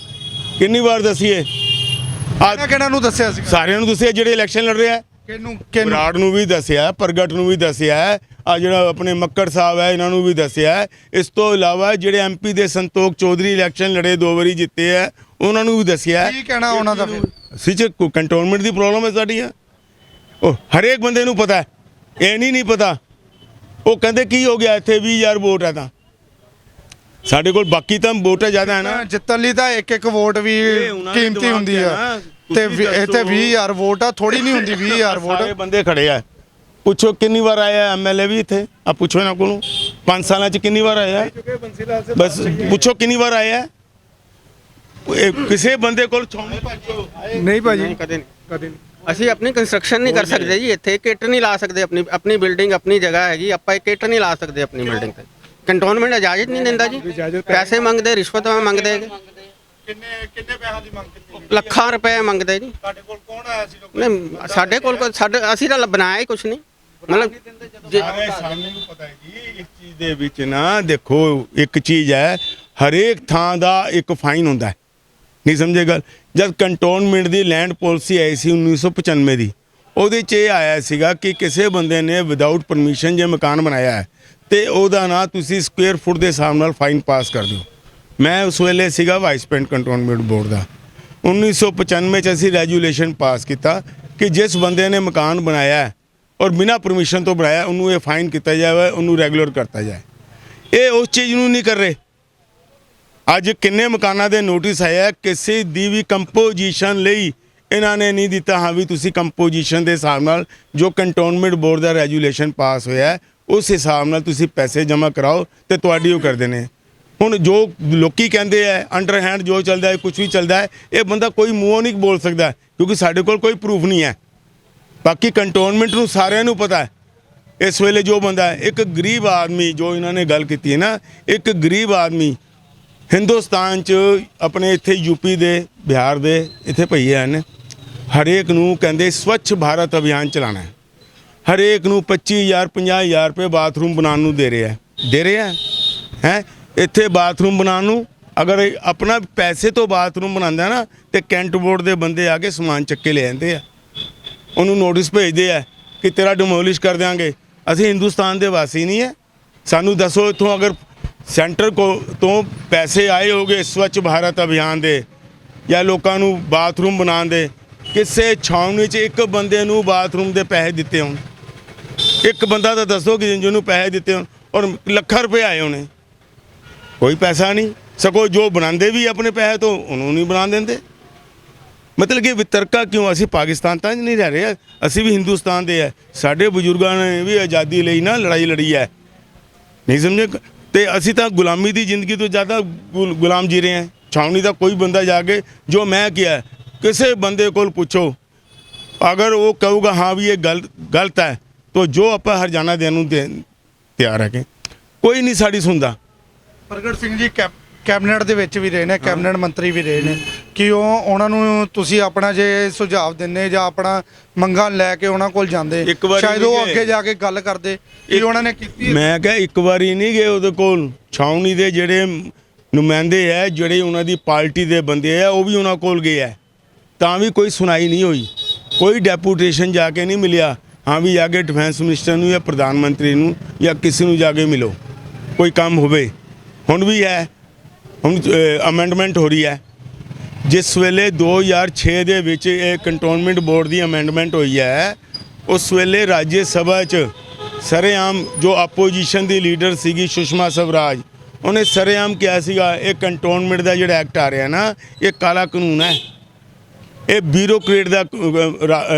ਕਿਹਨਾਂ ਨੂੰ ਦੱਸਿਆ ਸੀ?
ਸਾਰਿਆਂ ਨੂੰ ਦੱਸਿਆ ਜਿਹੜੇ ਇਲੈਕਸ਼ਨ ਲੜ ਰਿਹਾ।
ਕਿਹਨੂੰ
ਬਰਾੜ ਨੂੰ ਵੀ ਦੱਸਿਆ, ਪ੍ਰਗਟ ਨੂੰ ਵੀ ਦੱਸਿਆ, ਆ ਜਿਹੜਾ ਆਪਣੇ ਮੱਕੜ ਸਾਹਿਬ ਹੈ ਇਹਨਾਂ ਨੂੰ ਵੀ ਦੱਸਿਆ। ਇਸ ਤੋਂ ਇਲਾਵਾ ਜਿਹੜੇ ਐਮਪੀ ਦੇ ਸੰਤੋਖ ਚੌਧਰੀ ਇਲੈਕਸ਼ਨ ਲੜੇ 2 ਵਾਰੀ ਜਿੱਤੇ ਹੈ, ਉਹਨਾਂ ਨੂੰ ਵੀ ਦੱਸਿਆ।
ਕੀ ਕਹਿਣਾ ਉਹਨਾਂ ਦਾ?
ਅਸੀਂ ਚ ਕੰਟੋਨਮੈਂਟ ਦੀ ਪ੍ਰੋਬਲਮ ਹੈ ਸਾਡੀਆਂ, ਉਹ ਹਰੇਕ ਬੰਦੇ ਨੂੰ ਪਤਾ ਹੈ, ਇਹ ਨਹੀਂ ਪਤਾ। ਉਹ ਕਹਿੰਦੇ ਕੀ ਹੋ ਗਿਆ ਇੱਥੇ 20,000 ਵੋਟ ਹੈ ਤਾਂ ਸਾਡੇ ਕੋਲ, ਬਾਕੀ ਤਾਂ ਵੋਟ ਜ਼ਿਆਦਾ ਹੈ ਨਾ।
ਜਿੱਤਣ ਲਈ ਤਾਂ ਇੱਕ ਵੋਟ ਵੀ ਕੀਮਤੀ ਹੁੰਦੀ ਆ, ਤੇ ਇੱਥੇ 20,000 ਵੋਟ ਆ, ਥੋੜੀ ਨਹੀਂ ਹੁੰਦੀ 20,000 ਵੋਟ।
ਸਾਰੇ ਬੰਦੇ ਖੜੇ ਆ, ਪੁੱਛੋ ਕਿੰਨੀ ਵਾਰ ਆਇਆ ਐਮਐਲਏ ਵੀ ਇੱਥੇ, ਆ ਪੁੱਛੋ ਇਹਨਾਂ ਕੋਲੋਂ 5 ਸਾਲਾਂ 'ਚ ਕਿੰਨੀ ਵਾਰ ਆਇਆ, ਬਸ ਪੁੱਛੋ ਕਿੰਨੀ ਵਾਰ ਆਇਆ। ਕਿਸੇ ਬੰਦੇ ਕੋਲ
ਨਹੀਂ ਭਾਜੀ,
ਕਦੇ ਨਹੀਂ। ਅਸੀਂ ਆਪਣੀ ਕੰਸਟਰਕਸ਼ਨ ਨਹੀਂ ਕਰ ਸਕਦੇ ਜੀ, ਇੱਥੇ ਕਿੱਟ ਨਹੀਂ ਲਾ ਸਕਦੇ। ਆਪਣੀ ਬਿਲਡਿੰਗ ਆਪਣੀ ਜਗ੍ਹਾ ਹੈਗੀ, ਆਪਾਂ ਕਿੱਟ ਨਹੀਂ ਲਾ ਸਕਦੇ ਆਪਣੀ ਬਿਲਡਿੰਗ ਤੇ। ਕੰਟੋਨਮੈਂਟ ਇਜਾਜ਼ਤ ਨਹੀਂ ਦਿੰਦਾ ਜੀ, ਪੈਸੇ ਮੰਗਦੇ, ਰਿਸ਼ਵਤ ਮੰਗਦੇ।
ਕਿੰਨੇ ਪੈਸਿਆਂ ਦੀ ਮੰਗ ਕੀਤੀ?
ਲੱਖਾਂ ਰੁਪਏ ਮੰਗਦੇ ਜੀ।
ਸਾਡੇ ਕੋਲ ਕੌਣ ਆਇਆ ਸੀ?
ਨਹੀਂ ਸਾਡੇ ਕੋਲ ਅਸੀਂ ਤਾਂ ਬਣਾਇਆ ਹੀ ਕੁਛ ਨਹੀਂ। ਮਤਲਬ
ਸਾਨੂੰ ਪਤਾ ਹੈ ਜੀ ਇਸ ਚੀਜ਼ ਦੇ ਵਿੱਚ ਨਾ, ਦੇਖੋ ਇੱਕ ਚੀਜ਼ ਹੈ, ਹਰੇਕ ਥਾਂ ਦਾ ਇੱਕ ਫਾਈਨ ਹੁੰਦਾ ਹੈ, ਨਹੀਂ ਸਮਝੇ ਗੱਲ। ਜਦ ਕੰਟੋਨਮੈਂਟ ਦੀ ਲੈਂਡ ਪਾਲਿਸੀ ਆਈ ਸੀ 1995 ਦੀ, ਉਹਦੇ 'ਚ ਇਹ ਆਇਆ ਸੀਗਾ ਕਿ ਕਿਸੇ ਬੰਦੇ ਨੇ ਵਿਦਆਊਟ ਪਰਮਿਸ਼ਨ ਜੇ ਮਕਾਨ ਬਣਾਇਆ ਹੈ ਤੇ ਉਹਦਾ ਨਾਂ ਤੁਸੀਂ ਸਕੁਅਰ ਫੁੱਟ ਦੇ ਹਿਸਾਬ ਨਾਲ ਫਾਈਨ ਪਾਸ ਕਰ ਦਿਓ। ਮੈਂ ਉਸ ਵੇਲੇ ਸੀਗਾ ਵਾਈਸ ਪ੍ਰੈਜ਼ੀਡੈਂਟ ਕੰਟੋਨਮੈਂਟ ਬੋਰਡ ਦਾ। 1995 ਚ ਅਸੀਂ ਰੈਜੂਲੇਸ਼ਨ ਪਾਸ ਕੀਤਾ ਕਿ ਜਿਸ ਬੰਦੇ ਨੇ ਮਕਾਨ ਬਣਾਇਆ ਹੈ ਔਰ ਬਿਨਾਂ ਪਰਮਿਸ਼ਨ ਤੋਂ ਬਣਾਇਆ ਉਹਨੂੰ ਇਹ ਫਾਈਨ ਕੀਤਾ ਜਾਵੇ, ਉਹਨੂੰ ਰੈਗੂਲਰ ਕਰਤਾ ਜਾਏ। ਇਹ ਉਸ ਚੀਜ਼ ਨੂੰ ਨਹੀਂ ਕਰ ਰਹੇ। ਅੱਜ ਕਿੰਨੇ ਮਕਾਨਾਂ ਦੇ ਨੋਟਿਸ ਆਏ ਆ, ਕਿਸੇ ਦੀ ਵੀ ਕੰਪੋਜੀਸ਼ਨ ਲਈ ਇਹਨਾਂ ਨੇ ਨਹੀਂ ਦਿੱਤਾ। ਹਾਂ ਵੀ ਤੁਸੀਂ ਕੰਪੋਜੀਸ਼ਨ ਦੇ ਹਿਸਾਬ ਨਾਲ ਜੋ ਕੰਟੋਨਮੈਂਟ ਬੋਰਡ ਦਾ ਰੈਜੂਲੇਸ਼ਨ ਪਾਸ ਹੋਇਆ ਹੈ, ਉਸ ਹਿਸਾਬ ਨਾਲ ਤੁਸੀਂ ਪੈਸੇ ਜਮ੍ਹਾਂ ਕਰਾਓ ਤੇ ਤੁਹਾਡੀ ਉਹ ਕਰਦੇ ਨੇ। ਹੁਣ ਜੋ ਲੋਕੀ ਕਹਿੰਦੇ ਆ ਅੰਡਰ ਹੈਂਡ ਜੋ ਚੱਲਦਾ ਹੈ, ਕੁਝ ਵੀ ਚੱਲਦਾ ਹੈ, ਇਹ ਬੰਦਾ ਕੋਈ ਮੂੰਹੋਂ ਨਹੀਂ ਬੋਲ ਸਕਦਾ ਕਿਉਂਕਿ ਸਾਡੇ ਕੋਲ ਕੋਈ ਪ੍ਰੂਫ ਨਹੀਂ ਹੈ। ਬਾਕੀ ਕੰਟੋਨਮੈਂਟ ਨੂੰ ਸਾਰਿਆਂ ਨੂੰ ਪਤਾ ਹੈ। ਇਸ ਵੇਲੇ ਜੋ ਬੰਦਾ ਹੈ, ਇੱਕ ਗਰੀਬ ਆਦਮੀ, ਜੋ ਇਹਨਾਂ ਨੇ ਗੱਲ ਕੀਤੀ ਹੈ ਨਾ, ਇੱਕ ਗਰੀਬ ਆਦਮੀ ਹਿੰਦੁਸਤਾਨ 'ਚ ਆਪਣੇ ਇੱਥੇ ਯੂਪੀ ਦੇ, ਬਿਹਾਰ ਦੇ ਇੱਥੇ ਭਈਏ ਹਨ, ਹਰੇਕ ਨੂੰ ਕਹਿੰਦੇ ਸਵੱਛ ਭਾਰਤ ਅਭਿਆਨ ਚਲਾਉਣਾ ਹੈ। ਹਰੇਕ ਨੂੰ 25,000 50,000 ਰੁਪਏ ਬਾਥਰੂਮ ਬਣਾਉਣ ਨੂੰ ਦੇ ਰਿਹਾ ਹੈ। ਇੱਥੇ ਬਾਥਰੂਮ ਬਣਾਉਣ ਨੂੰ ਅਗਰ ਆਪਣਾ ਪੈਸੇ ਤੋਂ ਬਾਥਰੂਮ ਬਣਾਉਂਦਾ ਨਾ ਤੇ ਕੈਂਟ ਬੋਰਡ ਦੇ ਬੰਦੇ ਆ ਕੇ ਸਮਾਨ ਚੱਕ ਕੇ ਲੈ ਜਾਂਦੇ ਆ, ਉਹਨੂੰ ਨੋਟਿਸ ਭੇਜਦੇ ਆ ਕਿ ਤੇਰਾ ਡਿਮੋਲਿਸ਼ ਕਰ ਦਿਆਂਗੇ। ਅਸੀਂ ਹਿੰਦੁਸਤਾਨ ਦੇ ਵਾਸੀ ਨਹੀਂ ਹੈ। ਸਾਨੂੰ ਦੱਸੋ ਇੱਥੋਂ ਅਗਰ ਸੈਂਟਰ ਤੋਂ ਪੈਸੇ ਆਏ ਹੋਗੇ ਸਵੱਛ ਭਾਰਤ ਅਭਿਆਨ ਦੇ ਜਾਂ ਲੋਕਾਂ ਨੂੰ ਬਾਥਰੂਮ ਬਣਾਉਣ ਦੇ, ਕਿਸੇ ਛਾਉਣੀ 'ਚ ਇੱਕ ਬੰਦੇ ਨੂੰ ਬਾਥਰੂਮ ਦੇ ਪੈਸੇ ਦਿੱਤੇ ਹੋਣ? ਇੱਕ ਬੰਦਾ ਤਾਂ ਦੱਸੋ ਕਿ ਜਿਹਨੂੰ ਪੈਸੇ ਦਿੱਤੇ ਹੋਣ ਔਰ ਲੱਖਾਂ ਰੁਪਏ ਆਏ ਹੋਣੇ। ਕੋਈ ਪੈਸਾ ਨਹੀਂ, ਸਗੋਂ ਜੋ ਬਣਾਉਂਦੇ ਵੀ ਆਪਣੇ ਪੈਸੇ ਤੋਂ ਉਹਨੂੰ ਨਹੀਂ ਬਣਾ ਦਿੰਦੇ। ਮਤਲਬ ਕਿ ਵਿਤਰਕਾ ਕਿਉਂ? ਅਸੀਂ ਪਾਕਿਸਤਾਨ ਤਾਂ ਨਹੀਂ ਰਹਿ ਰਹੇ, ਅਸੀਂ ਵੀ ਹਿੰਦੁਸਤਾਨ ਦੇ ਹੈ। ਸਾਡੇ ਬਜ਼ੁਰਗਾਂ ਨੇ ਵੀ ਆਜ਼ਾਦੀ ਲਈ ਨਾ ਲੜਾਈ ਲੜੀ ਹੈ, ਨਹੀਂ ਸਮਝੇ? ਤੇ ਅਸੀਂ ਤਾਂ ਗੁਲਾਮੀ ਦੀ ਜ਼ਿੰਦਗੀ ਤੋਂ ਜ਼ਿਆਦਾ ਗੁਲਾਮ ਜੀ ਰਹੇ ਹਾਂ। ਛਾਉਣੀ ਦਾ ਕੋਈ ਬੰਦਾ ਜਾ ਕੇ ਜੋ ਮੈਂ ਕਿਹਾ, ਕਿਸੇ ਬੰਦੇ ਕੋਲ ਪੁੱਛੋ, ਅਗਰ ਉਹ ਕਹੂਗਾ ਹਾਂ ਵੀ ਇਹ ਗਲਤ ਹੈ ਤਾਂ ਜੋ ਆਪਾਂ ਹਰਜਾਨਾ ਦੇਣ ਨੂੰ ਤਿਆਰ ਹੈ। ਕਿ ਕੋਈ ਨਹੀਂ ਸਾਡੀ ਸੁਣਦਾ।
ਪ੍ਰਗਟ ਸਿੰਘ ਜੀ ਕੈਬਨਿਟ ਦੇ ਵਿੱਚ ਵੀ ਰਹੇ ਨੇ, ਕੈਬਨਿਟ ਮੰਤਰੀ ਵੀ ਰਹੇ ਨੇ, ਕਿ ਉਹਨਾਂ ਨੂੰ ਤੁਸੀਂ ਆਪਣਾ ਜੇ ਸੁਝਾਅ ਦਿੰਦੇ ਜਾਂ ਆਪਣਾ ਮੰਗਾਂ ਲੈ ਕੇ ਉਹਨਾਂ ਕੋਲ ਜਾਂਦੇ, ਸ਼ਾਇਦ ਉਹ ਅੱਗੇ ਜਾ ਕੇ ਗੱਲ ਕਰਦੇ ਕਿ ਉਹਨਾਂ ਨੇ ਕੀਤੀ।
ਮੈਂ ਕਿਹਾ ਇੱਕ ਵਾਰੀ ਨਹੀਂ ਗਏ ਉਹਦੇ ਕੋਲ। ਛਾਉਣੀ ਦੇ ਜਿਹੜੇ ਨੁਮਾਇੰਦੇ ਹੈ, ਜਿਹੜੇ ਉਹਨਾਂ ਦੀ ਪਾਰਟੀ ਦੇ ਬੰਦੇ ਆ, ਉਹ ਵੀ ਉਹਨਾਂ ਕੋਲ ਗਏ ਹੈ, ਤਾਂ ਵੀ ਕੋਈ ਸੁਣਾਈ ਨਹੀਂ ਹੋਈ। ਕੋਈ ਡੈਪੂਟੇਸ਼ਨ ਜਾ ਕੇ ਨਹੀਂ ਮਿਲਿਆ। ਹਾਂ ਵੀ ਜਾ ਕੇ ਡਿਫੈਂਸ ਮਿਨਿਸਟਰ ਨੂੰ ਜਾਂ ਪ੍ਰਧਾਨ ਮੰਤਰੀ ਨੂੰ ਜਾਂ ਕਿਸੇ ਨੂੰ ਜਾ ਕੇ ਮਿਲੋ, ਕੋਈ ਕੰਮ ਹੋਵੇ। ਹੁਣ ਵੀ ਹੈ, ਹੁਣ ਅਮੈਂਡਮੈਂਟ ਹੋ ਰਹੀ ਹੈ। ਜਿਸ ਵੇਲੇ 2006 ਦੇ ਵਿੱਚ ਇਹ ਕੰਟੋਨਮੈਂਟ ਬੋਰਡ ਦੀ ਅਮੈਂਡਮੈਂਟ ਹੋਈ ਹੈ, ਉਸ ਵੇਲੇ ਰਾਜ ਸਭਾ 'ਚ ਸਰੇਆਮ ਜੋ ਆਪੋਜੀਸ਼ਨ ਦੀ ਲੀਡਰ ਸੀਗੀ ਸੁਸ਼ਮਾ ਸਵਰਾਜ, ਉਹਨੇ ਸਰੇਆਮ ਕਿਹਾ ਸੀਗਾ ਇਹ ਕੰਟੋਨਮੈਂਟ ਦਾ ਜਿਹੜਾ ਐਕਟ ਆ ਰਿਹਾ ਨਾ, ਇਹ ਕਾਲਾ ਕਾਨੂੰਨ ਹੈ, ਇਹ ਬਿਊਰੋਕਰੇਟ ਦਾ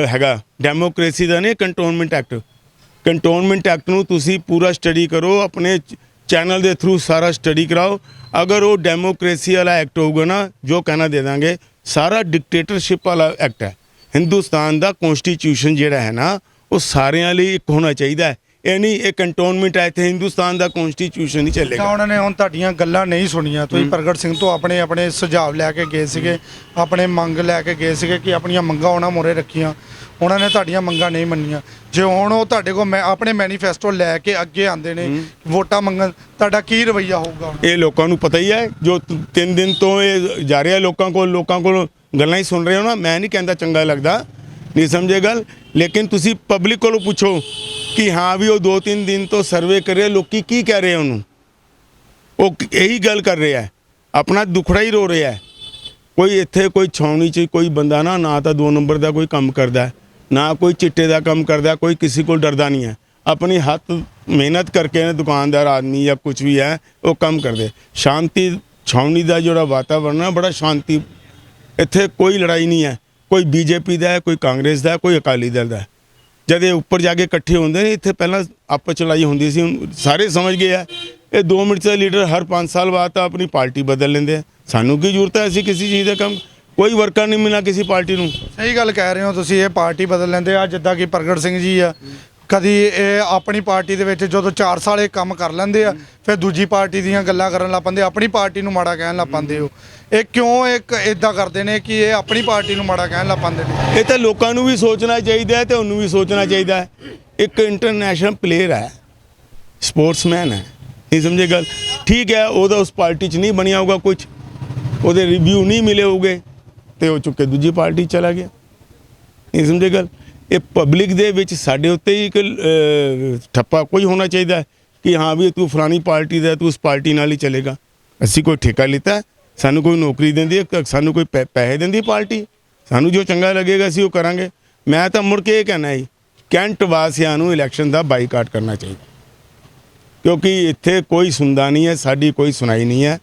ਹੈਗਾ, ਡੈਮੋਕ੍ਰੇਸੀ ਦਾ ਨਹੀਂ। ਕੰਟੋਨਮੈਂਟ ਐਕਟ ਨੂੰ ਤੁਸੀਂ ਪੂਰਾ ਸਟੱਡੀ ਕਰੋ, ਆਪਣੇ ਚੈਨਲ ਦੇ ਥਰੂ ਸਾਰਾ ਸਟੱਡੀ ਕਰਾਓ। ਅਗਰ ਉਹ ਡੈਮੋਕ੍ਰੇਸੀ ਵਾਲਾ ਐਕਟ ਹੋਊਗਾ ਨਾ, ਜੋ ਕਹਿਣਾ ਦੇ ਦਾਂਗੇ, ਸਾਰਾ ਡਿਕਟੇਟਰਸ਼ਿਪ ਵਾਲਾ ਐਕਟ ਹੈ। ਹਿੰਦੁਸਤਾਨ ਦਾ ਕਨਸਟੀਟਿਊਸ਼ਨ ਜਿਹੜਾ ਹੈ ਨਾ, ਉਹ ਸਾਰਿਆਂ ਲਈ ਇੱਕ ਹੋਣਾ ਚਾਹੀਦਾ ਹੈ। ਇਹ ਨਹੀਂ ਇਹ ਕੰਟੋਨਮੈਂਟ ਹੈ ਤੇ ਹਿੰਦੁਸਤਾਨ ਦਾ ਕਨਸਟੀਟਿਊਸ਼ਨ ਨਹੀਂ ਚੱਲੇਗਾ।
ਉਹਨਾਂ ਨੇ ਹੁਣ ਤੁਹਾਡੀਆਂ ਗੱਲਾਂ ਨਹੀਂ ਸੁਣੀਆਂ। ਤੁਸੀਂ ਪ੍ਰਗਟ ਸਿੰਘ ਤੋਂ ਆਪਣੇ ਸੁਝਾਅ ਲੈ ਕੇ ਗਏ ਸੀਗੇ, ਆਪਣੇ ਮੰਗ ਲੈ ਕੇ ਗਏ ਸੀਗੇ ਕਿ ਆਪਣੀਆਂ ਮੰਗਾਂ ਉਹਨਾਂ ਮੋਰੇ ਰੱਖੀਆਂ, ਉਹਨਾਂ ਨੇ ਤੁਹਾਡੀਆਂ ਮੰਗਾਂ ਨਹੀਂ ਮੰਨੀਆਂ। ਜੇ ਹੁਣ ਉਹ ਤੁਹਾਡੇ ਕੋਲ ਆਪਣੇ ਮੈਨੀਫੈਸਟੋ ਲੈ ਕੇ ਅੱਗੇ ਆਉਂਦੇ ਨੇ ਵੋਟਾਂ ਮੰਗਣ, ਤੁਹਾਡਾ ਕੀ ਰਵੱਈਆ ਹੋਊਗਾ?
ਇਹ ਲੋਕਾਂ ਨੂੰ ਪਤਾ ਹੀ ਹੈ। ਜੋ 3 ਦਿਨ ਤੋਂ ਇਹ ਜਾ ਰਿਹਾ ਲੋਕਾਂ ਕੋਲ ਗੱਲਾਂ ਹੀ ਸੁਣ ਰਹੇ ਹੋ ਨਾ। ਮੈਂ ਨਹੀਂ ਕਹਿੰਦਾ ਚੰਗਾ ਲੱਗਦਾ, ਨਹੀਂ ਸਮਝੇ ਗੱਲ, ਲੇਕਿਨ ਤੁਸੀਂ ਪਬਲਿਕ ਕੋਲੋਂ ਪੁੱਛੋ ਕਿ ਹਾਂ ਵੀ ਉਹ 2-3 ਦਿਨ ਤੋਂ ਸਰਵੇ ਕਰ ਰਿਹਾ, ਲੋਕੀ ਕੀ ਕਹਿ ਰਹੇ ਉਹਨੂੰ, ਉਹ ਇਹੀ ਗੱਲ ਕਰ ਰਿਹਾ ਹੈ, ਆਪਣਾ ਦੁਖੜਾ ਹੀ ਰੋ ਰਿਹਾ ਹੈ। ਕੋਈ ਇੱਥੇ ਕੋਈ ਛਾਉਣੀ 'ਚ ਕੋਈ ਬੰਦਾ ਨਾ ਤਾਂ 2 ਨੰਬਰ ਦਾ ਕੋਈ ਕੰਮ ਕਰਦਾ, ਨਾ ਕੋਈ ਚਿੱਟੇ ਦਾ ਕੰਮ ਕਰਦਾ, ਕੋਈ ਕਿਸੇ ਕੋਲ ਡਰਦਾ ਨਹੀਂ ਹੈ। ਆਪਣੀ ਹੱਥ ਮਿਹਨਤ ਕਰਕੇ ਦੁਕਾਨਦਾਰ ਆਦਮੀ ਜਾਂ ਕੁਝ ਵੀ ਹੈ, ਉਹ ਕੰਮ ਕਰਦੇ। ਸ਼ਾਂਤੀ ਛਾਉਣੀ ਦਾ ਜਿਹੜਾ ਵਾਤਾਵਰਨ ਹੈ, ਬੜਾ ਸ਼ਾਂਤੀ, ਇੱਥੇ ਕੋਈ ਲੜਾਈ ਨਹੀਂ ਹੈ। ਕੋਈ ਬੀਜੇਪੀ ਦਾ ਹੈ, ਕੋਈ ਕਾਂਗਰਸ ਦਾ, ਕੋਈ ਅਕਾਲੀ ਦਲ ਦਾ। ਜਦ ਇਹ ਉੱਪਰ ਜਾ ਕੇ ਇਕੱਠੇ ਹੁੰਦੇ ਨੇ, ਇੱਥੇ ਪਹਿਲਾਂ ਆਪਸ 'ਚ ਲੜਾਈ ਹੁੰਦੀ ਸੀ, ਹੁਣ ਸਾਰੇ ਸਮਝ ਗਏ ਆ ਇਹ 2 ਮਿੰਟ ਦਾ ਲੀਡਰ ਹਰ 5 ਸਾਲ ਬਾਅਦ ਤਾਂ ਆਪਣੀ ਪਾਰਟੀ ਬਦਲ ਲੈਂਦੇ ਆ। ਸਾਨੂੰ ਕੀ ਜ਼ਰੂਰਤ ਹੈ ਅਸੀਂ ਕਿਸੇ ਚੀਜ਼ ਦਾ ਕੰਮ, ਕੋਈ ਵਰਕਰ ਨਹੀਂ ਮਿਲਣਾ ਕਿਸੇ ਪਾਰਟੀ ਨੂੰ।
ਸਹੀ ਗੱਲ ਕਹਿ ਰਹੇ ਹੋ ਤੁਸੀਂ, ਇਹ ਪਾਰਟੀ ਬਦਲ ਲੈਂਦੇ ਆ। ਜਿੱਦਾਂ ਕਿ ਪ੍ਰਗਟ ਸਿੰਘ ਜੀ ਆ, ਕਦੀ ਇਹ ਆਪਣੀ ਪਾਰਟੀ ਦੇ ਵਿੱਚ ਜਦੋਂ 4 ਸਾਲ ਇਹ ਕੰਮ ਕਰ ਲੈਂਦੇ ਆ, ਫਿਰ ਦੂਜੀ ਪਾਰਟੀ ਦੀਆਂ ਗੱਲਾਂ ਕਰਨ ਲੱਗ ਪੈਂਦੇ, ਆਪਣੀ ਪਾਰਟੀ ਨੂੰ ਮਾੜਾ ਕਹਿਣ ਲੱਗ ਪੈਂਦੇ ਹੋ। ਇਹ ਕਿਉਂ ਇਦਾਂ ਕਰਦੇ ਨੇ ਕਿ ਇਹ ਆਪਣੀ ਪਾਰਟੀ ਨੂੰ ਮਾੜਾ ਕਹਿਣ ਲੱਗ ਪੈਂਦੇ ਨੇ?
ਇਹ ਤਾਂ ਲੋਕਾਂ ਨੂੰ ਵੀ ਸੋਚਣਾ ਚਾਹੀਦਾ ਹੈ ਤੇ ਉਹਨੂੰ ਵੀ ਸੋਚਣਾ ਚਾਹੀਦਾ ਹੈ। ਇੱਕ ਇੰਟਰਨੈਸ਼ਨਲ ਪਲੇਅਰ ਹੈ, ਸਪੋਰਟਸਮੈਨ ਹੈ, ਨਹੀਂ ਸਮਝੇ ਗੱਲ? ਠੀਕ ਹੈ, ਉਹਦਾ ਉਸ ਪਾਰਟੀ 'ਚ ਨਹੀਂ ਬਣਿਆ ਹੋਊਗਾ, ਕੁਝ ਉਹਦੇ ਰਿਵਿਊ ਨਹੀਂ ਮਿਲੇ ਹੋਊਗੇ ਤੇ ਉਹ ਚੁੱਕ ਕੇ ਦੂਜੀ ਪਾਰਟੀ ਚਲਾ ਗਿਆ, ਨਹੀਂ ਸਮਝੇ ਗੱਲ? ਇਹ ਪਬਲਿਕ ਦੇ ਵਿੱਚ ਸਾਡੇ ਉੱਤੇ ਹੀ ਇੱਕ ਠੱਪਾ ਕੋਈ ਹੋਣਾ ਚਾਹੀਦਾ ਕਿ ਹਾਂ ਵੀ ਤੂੰ ਫਲਾਣੀ ਪਾਰਟੀ ਦਾ, ਤੂੰ ਉਸ ਪਾਰਟੀ ਨਾਲ ਹੀ ਚੱਲੇਗਾ। ਅਸੀਂ ਕੋਈ ਠੇਕਾ ਲਿੱਤਾ ਸਾਨੂੰ ਕੋਈ ਨੌਕਰੀ ਦਿੰਦੀ ਹੈ, ਸਾਨੂੰ ਕੋਈ ਪੈਸੇ ਦਿੰਦੀ ਪਾਰਟੀ? ਸਾਨੂੰ ਜੋ ਚੰਗਾ ਲੱਗੇਗਾ ਅਸੀਂ ਉਹ ਕਰਾਂਗੇ। ਮੈਂ ਤਾਂ ਮੁੜ ਕੇ ਇਹ ਕਹਿਣਾ ਜੀ, ਕੈਂਟ ਵਾਸੀਆਂ ਨੂੰ ਇਲੈਕਸ਼ਨ ਦਾ ਬਾਈਕਾਟ ਕਰਨਾ ਚਾਹੀਦਾ, ਕਿਉਂਕਿ ਇੱਥੇ ਕੋਈ ਸੁਣਦਾ ਨਹੀਂ ਹੈ, ਸਾਡੀ ਕੋਈ ਸੁਣਾਈ ਨਹੀਂ ਹੈ।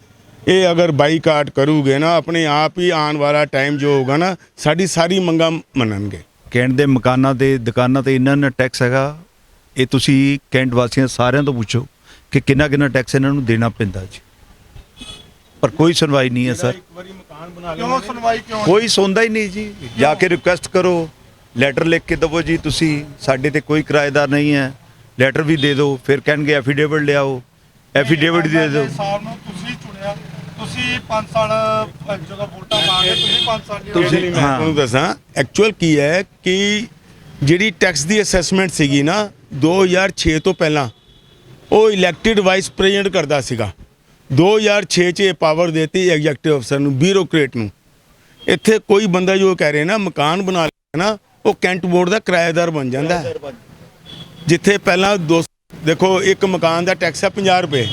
ਇਹ ਅਗਰ ਬਾਈਕਾਟ ਕਰੂਗੇ ਨਾ, ਆਪਣੇ ਆਪ ਹੀ ਆਉਣ ਵਾਲਾ ਟਾਈਮ ਜੋ ਹੋਗਾ ਨਾ, ਸਾਡੀ ਸਾਰੀ ਮੰਗਾਂ ਮੰਨਣਗੇ।
ਕੈਂਟ ਦੇ ਮਕਾਨਾਂ ਤੇ ਦੁਕਾਨਾਂ ਤੇ ਇੰਨਾ ਟੈਕਸ ਹੈਗਾ, ਇਹ ਤੁਸੀਂ ਕੈਂਟ ਵਾਸੀਆਂ ਸਾਰਿਆਂ ਤੋਂ ਪੁੱਛੋ ਕਿ ਕਿੰਨਾ ਟੈਕਸ ਇਹਨਾਂ ਨੂੰ ਦੇਣਾ ਪੈਂਦਾ ਜੀ, ਪਰ ਕੋਈ ਸੁਣਵਾਈ ਨਹੀਂ ਹੈ ਸਰ।
ਕਿਉਂ ਸੁਣਵਾਈ ਕਿਉਂ ਨਹੀਂ?
ਕੋਈ ਸੁਣਦਾ ਹੀ ਨਹੀਂ ਜੀ। ਜਾ ਕੇ ਰਿਕੁਐਸਟ ਕਰੋ, ਲੈਟਰ ਲਿਖ ਕੇ ਦਵੋ ਜੀ ਤੁਸੀਂ ਸਾਡੇ ਤੇ ਕੋਈ ਕਿਰਾਏਦਾਰ ਨਹੀਂ ਹੈ, ਲੈਟਰ ਵੀ ਦੇ ਦਿਓ, ਫਿਰ ਕਹਿਣਗੇ ਐਫੀਡੇਵਿਟ ਲਿਆਓ, ਐਫੀਡੇਵਿਟ ਦੇ ਦਿਓ।
ਸਾਹਿਬ ਨੂੰ ਤੁਸੀਂ ਚੁਣਿਆ, ਤੁਸੀਂ 5 ਸਾਲ ਜਦੋਂ ਵੋਟਾਂ ਮੰਗੇ, ਤੁਸੀਂ 5 ਸਾਲ
ਤੁਸੀਂ-
ਮੈਂ ਤੁਹਾਨੂੰ ਦੱਸਾਂ ਐਕਚੁਅਲ ਕੀ ਹੈ ਕਿ ਜਿਹੜੀ ਟੈਕਸ ਦੀ ਅਸੈਸਮੈਂਟ ਸੀਗੀ ਨਾ 2006 ਤੋਂ ਪਹਿਲਾਂ, ਉਹ ਇਲੈਕਟਿਡ ਵਾਈਸ ਪ੍ਰੈਜ਼ੀਡੈਂਟ ਕਰਦਾ ਸੀਗਾ। 2006 'ਚ ਇਹ ਪਾਵਰ ਦੇਤੀ ਐਗਜ਼ੈਕਟਿਵ ਅਫਸਰ ਨੂੰ, ਬਿਊਰੋਕਰੇਟ ਨੂੰ। ਇੱਥੇ ਕੋਈ ਬੰਦਾ ਜੋ ਕਹਿ ਰਿਹਾ ਨਾ ਮਕਾਨ ਬਣਾ ਲਿਆ ਨਾ, ਉਹ ਕੈਂਟ ਬੋਰਡ ਦਾ ਕਿਰਾਏਦਾਰ ਬਣ ਜਾਂਦਾ ਹੈ। ਜਿੱਥੇ ਪਹਿਲਾਂ ਦੇਖੋ ਇੱਕ ਮਕਾਨ ਦਾ ਟੈਕਸ ਹੈ 50 ਰੁਪਏ,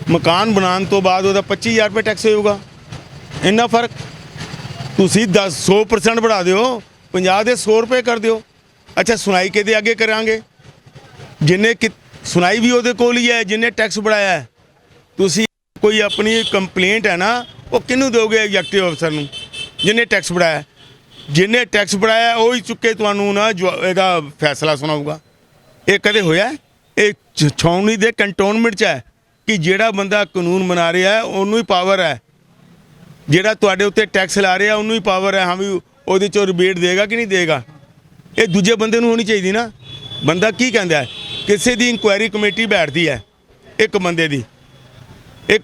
ਮਕਾਨ ਬਣਾਉਣ ਤੋਂ ਬਾਅਦ ਉਹਦਾ 25000 ਰੁਪਏ ਟੈਕਸ ਹੋਊਗਾ। ਇੰਨਾ ਫਰਕ ਤੁਸੀਂ 100% ਵਧਾ ਦਿਓ, 50 ਦੇ 100 ਰੁਪਏ ਕਰ ਦਿਓ। ਅੱਛਾ ਸੁਣਾਈ ਕਿਹਦੇ ਅੱਗੇ ਕਰਾਂਗੇ? ਜਿੰਨੇ ਕਿ ਸੁਣਾਈ ਵੀ ਉਹਦੇ ਕੋਲ ਹੀ ਹੈ ਜਿੰਨੇ ਟੈਕਸ बढ़ाया ਹੈ। ਤੁਸੀਂ ਕੋਈ ਆਪਣੀ ਕੰਪਲੇਂਟ ਹੈ ਨਾ, ਉਹ ਕਿਹਨੂੰ ਦਿਓਗੇ? ਐਗਜ਼ੈਕਟਿਵ ਅਫਸਰ ਨੂੰ, ਜਿੰਨੇ ਟੈਕਸ बढ़ाया। ਜਿੰਨੇ ਟੈਕਸ बढ़ाया ਉਹ ਹੀ ਚੁੱਕੇ ਤੁਹਾਨੂੰ ਨਾ ਇਹਦਾ ਫੈਸਲਾ ਸੁਣਾਊਗਾ। ਇਹ ਕਦੇ ਹੋਇਆ? ਇਹ ਛਾਉਣੀ ਦੇ ਕੰਟੋਨਮੈਂਟ 'ਚ ਹੈ ਕਿ ਜਿਹੜਾ ਬੰਦਾ ਕਾਨੂੰਨ ਬਣਾ ਰਿਹਾ ਹੈ ਉਹਨੂੰ ਹੀ ਪਾਵਰ ਹੈ, ਜਿਹੜਾ ਤੁਹਾਡੇ ਉੱਤੇ ਟੈਕਸ ਲਾ ਰਿਹਾ ਉਹਨੂੰ ਹੀ ਪਾਵਰ ਹੈ। ਹਾਂ ਵੀ ਉਹਦੇ 'ਚੋਂ ਰਿਬੇਟ ਦੇਗਾ ਕਿ ਨਹੀਂ ਦੇਗਾ? ਇਹ ਦੂਜੇ ਬੰਦੇ ਨੂੰ ਹੋਣੀ ਚਾਹੀਦੀ ਨਾ। ਬੰਦਾ ਕੀ ਕਹਿੰਦਾ ਹੈ? ਕਿਸੇ ਦੀ ਇਨਕੁਆਇਰੀ ਕਮੇਟੀ ਬੈਠਦੀ ਹੈ, ਇੱਕ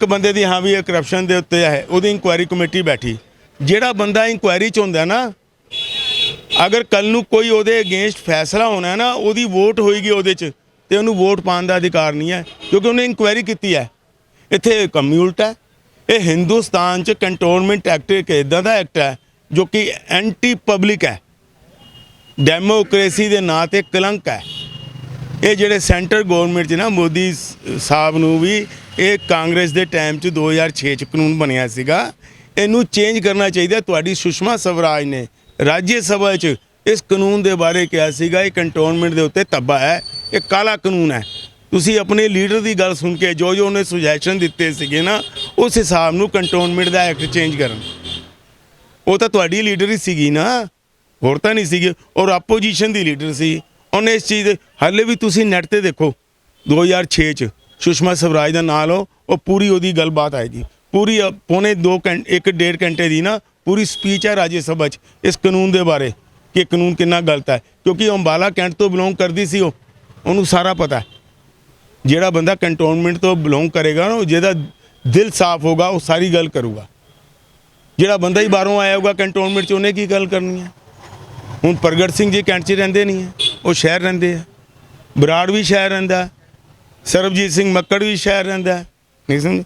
ਬੰਦੇ ਦੀ ਹਾਂ ਵੀ ਇਹ ਕਰਪਸ਼ਨ ਦੇ ਉੱਤੇ ਹੈ, ਉਹਦੀ ਇਨਕੁਆਇਰੀ ਕਮੇਟੀ ਬੈਠੀ। ਜਿਹੜਾ ਬੰਦਾ ਇਨਕੁਆਇਰੀ 'ਚ ਹੁੰਦਾ ਨਾ, ਅਗਰ ਕੱਲ ਨੂੰ ਕੋਈ ਉਹਦੇ ਅਗੇਂਸਟ ਫੈਸਲਾ ਹੋਣਾ ਹੈ ਨਾ, ਉਹਦੀ ਵੋਟ ਹੋਏਗੀ ਉਹਦੇ 'ਚ, ਤੇ ਉਹਨੂੰ ਵੋਟ ਪਾਉਣ ਦਾ ਅਧਿਕਾਰ ਨਹੀਂ ਹੈ, ਕਿਉਂਕਿ ਉਹਨੇ ਇਨਕੁਆਇਰੀ ਕੀਤੀ ਹੈ। ਇੱਥੇ ਕੰਮ ਹੀ ਉਲਟਾ ਹੈ। ਇਹ ਹਿੰਦੁਸਤਾਨ 'ਚ ਕੰਟੋਨਮੈਂਟ ਐਕਟ ਇੱਕ ਇੱਦਾਂ ਦਾ ਐਕਟ ਹੈ ਜੋ ਕਿ ਐਂਟੀ ਪਬਲਿਕ ਹੈ, ਡੈਮੋਕ੍ਰੇਸੀ ਦੇ ਨਾਂ 'ਤੇ ਕਲੰਕ ਹੈ। ਇਹ ਜਿਹੜੇ ਸੈਂਟਰ ਗਵਰਨਮੈਂਟ 'ਚ ਨਾ ਮੋਦੀ ਸਾਹਿਬ ਨੂੰ ਵੀ ਇਹ ਕਾਂਗਰਸ ਦੇ ਟਾਈਮ 'ਚ 2006 'ਚ ਕਾਨੂੰਨ ਬਣਿਆ ਸੀਗਾ, ਇਹਨੂੰ ਚੇਂਜ ਕਰਨਾ ਚਾਹੀਦਾ। ਤੁਹਾਡੀ ਸੁਸ਼ਮਾ ਸਵਰਾਜ ਨੇ ਰਾਜ ਸਭਾ 'ਚ ਇਸ ਕਾਨੂੰਨ ਦੇ ਬਾਰੇ ਕਿਹਾ ਸੀਗਾ ਇਹ ਕੰਟੋਨਮੈਂਟ ਦੇ ਉੱਤੇ ਧੱਬਾ ਹੈ, ਇਹ ਕਾਲਾ ਕਾਨੂੰਨ ਹੈ। ਤੁਸੀਂ ਆਪਣੇ ਲੀਡਰ ਦੀ ਗੱਲ ਸੁਣ ਕੇ ਜੋ ਉਹਨੇ ਸੁਜੈਸ਼ਨ ਦਿੱਤੇ ਸੀਗੇ ਨਾ, ਉਸ ਹਿਸਾਬ ਨੂੰ ਕੰਟੋਨਮੈਂਟ ਦਾ ਐਕਟ ਚੇਂਜ ਕਰਨ। ਉਹ ਤਾਂ ਤੁਹਾਡੀ ਲੀਡਰ ਹੀ ਸੀਗੀ ਨਾ, ਹੋਰ ਤਾਂ ਨਹੀਂ ਸੀਗੇ, ਔਰ ਆਪੋਜੀਸ਼ਨ ਦੀ ਲੀਡਰ ਸੀ। ਉਹਨੇ ਇਸ ਚੀਜ਼ ਦੇ ਹਾਲੇ ਵੀ ਤੁਸੀਂ ਨੈੱਟ ਤੇ ਦੇਖੋ 2006 'ਚ ਸੁਸ਼ਮਾ ਸਵਰਾਜ ਦਾ ਨਾਂ ਲਓ, ਉਹ ਪੂਰੀ ਉਹਦੀ ਗੱਲਬਾਤ ਆਏਗੀ, ਪੂਰੀ ਪੌਣੇ 1.5 ਘੰਟੇ ਦੀ ਨਾ ਪੂਰੀ ਸਪੀਚ ਹੈ ਰਾਜ ਸਭਾ 'ਚ ਇਸ ਕਾਨੂੰਨ ਦੇ ਬਾਰੇ ਕਿ ਕਾਨੂੰਨ ਕਿੰਨਾ ਗਲਤ ਹੈ। ਕਿਉਂਕਿ ਅੰਬਾਲਾ ਕੈਂਟ ਤੋਂ ਬਿਲੋਂਗ ਕਰਦੀ ਸੀ, ਉਹਨੂੰ ਸਾਰਾ ਪਤਾ ਹੈ। ਜਿਹੜਾ ਬੰਦਾ ਕੰਟੋਨਮੈਂਟ ਤੋਂ ਬਿਲੋਂਗ ਕਰੇਗਾ ਨਾ, ਜਿਹਦਾ ਦਿਲ ਸਾਫ਼ ਹੋਗਾ ਉਹ ਸਾਰੀ ਗੱਲ ਕਰੂਗਾ। ਜਿਹੜਾ ਬੰਦਾ ਹੀ ਬਾਹਰੋਂ ਆਇਆ ਹੋਗਾ ਕੰਟੋਨਮੈਂਟ 'ਚ, ਉਹਨੇ ਕੀ ਗੱਲ ਕਰਨੀ ਹੈ? ਹੁਣ ਪ੍ਰਗਟ ਸਿੰਘ ਜੀ ਕੈਂਟ 'ਚ ਰਹਿੰਦੇ ਨਹੀਂ ਹੈ, ਉਹ ਸ਼ਹਿਰ ਰਹਿੰਦੇ ਆ। ਬਰਾੜ ਵੀ ਸ਼ਹਿਰ ਰਹਿੰਦਾ, ਸਰਬਜੀਤ ਸਿੰਘ ਮੱਕੜ ਵੀ ਸ਼ਹਿਰ ਰਹਿੰਦਾ, ਨਹੀਂ ਸਮਝ?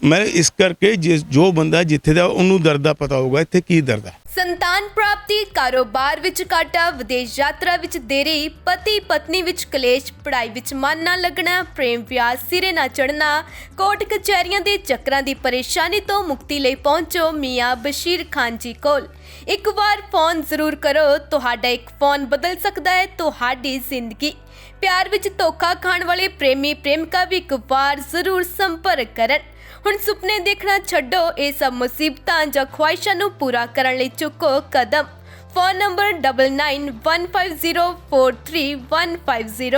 ਮੈਂ ਇਸ ਕਰਕੇ ਜੋ ਬੰਦਾ ਜਿੱਥੇ ਦਾ ਉਹਨੂੰ ਦਰਦ ਦਾ ਪਤਾ ਹੋਊਗਾ ਇੱਥੇ ਕੀ ਦਰਦ ਹੈ।
ਸੰਤਾਨ ਪ੍ਰਾਪਤੀ, ਕਾਰੋਬਾਰ ਵਿੱਚ ਘਾਟਾ, ਵਿਦੇਸ਼ ਯਾਤਰਾ ਵਿੱਚ ਦੇਰੀ, ਪਤੀ ਪਤਨੀ ਵਿੱਚ ਕਲੇਸ਼, ਪੜ੍ਹਾਈ ਵਿੱਚ ਮਨ ਨਾ ਲੱਗਣਾ, ਪ੍ਰੇਮ ਵਿਆਹ ਸਿਰੇ ਨਾ ਚੜ੍ਹਨਾ, ਕੋਰਟ ਕਚਹਿਰੀਆਂ ਦੇ ਚੱਕਰਾਂ ਦੀ ਪਰੇਸ਼ਾਨੀ ਤੋਂ ਮੁਕਤੀ ਲਈ ਪਹੁੰਚੋ ਮੀਆਂ ਬਸ਼ੀਰ ਖਾਨ ਜੀ ਕੋਲ। ਇੱਕ ਵਾਰ ਫੋਨ ਜ਼ਰੂਰ ਕਰੋ, ਤੁਹਾਡਾ ਇੱਕ ਫੋਨ ਬਦਲ ਸਕਦਾ ਹੈ ਤੁਹਾਡੀ ਜ਼ਿੰਦਗੀ। ਪਿਆਰ ਵਿੱਚ ਧੋਖਾ ਖਾਣ ਵਾਲੇ ਪ੍ਰੇਮੀ ਪ੍ਰੇਮਿਕਾ ਵੀ ਇੱਕ ਵਾਰ ਜ਼ਰੂਰ ਸੰਪਰਕ ਕਰਨ। ਹੁਣ ਸੁਪਨੇ ਦੇਖਣਾ ਛੱਡੋ, ਇਹ ਸਭ ਮੁਸੀਬਤਾਂ ਜਾਂ ਖੁਆਇਸ਼ਾਂ ਨੂੰ ਪੂਰਾ ਕਰਨ ਲਈ ਚੁੱਕੋ ਕਦਮ। Phone number 9915043150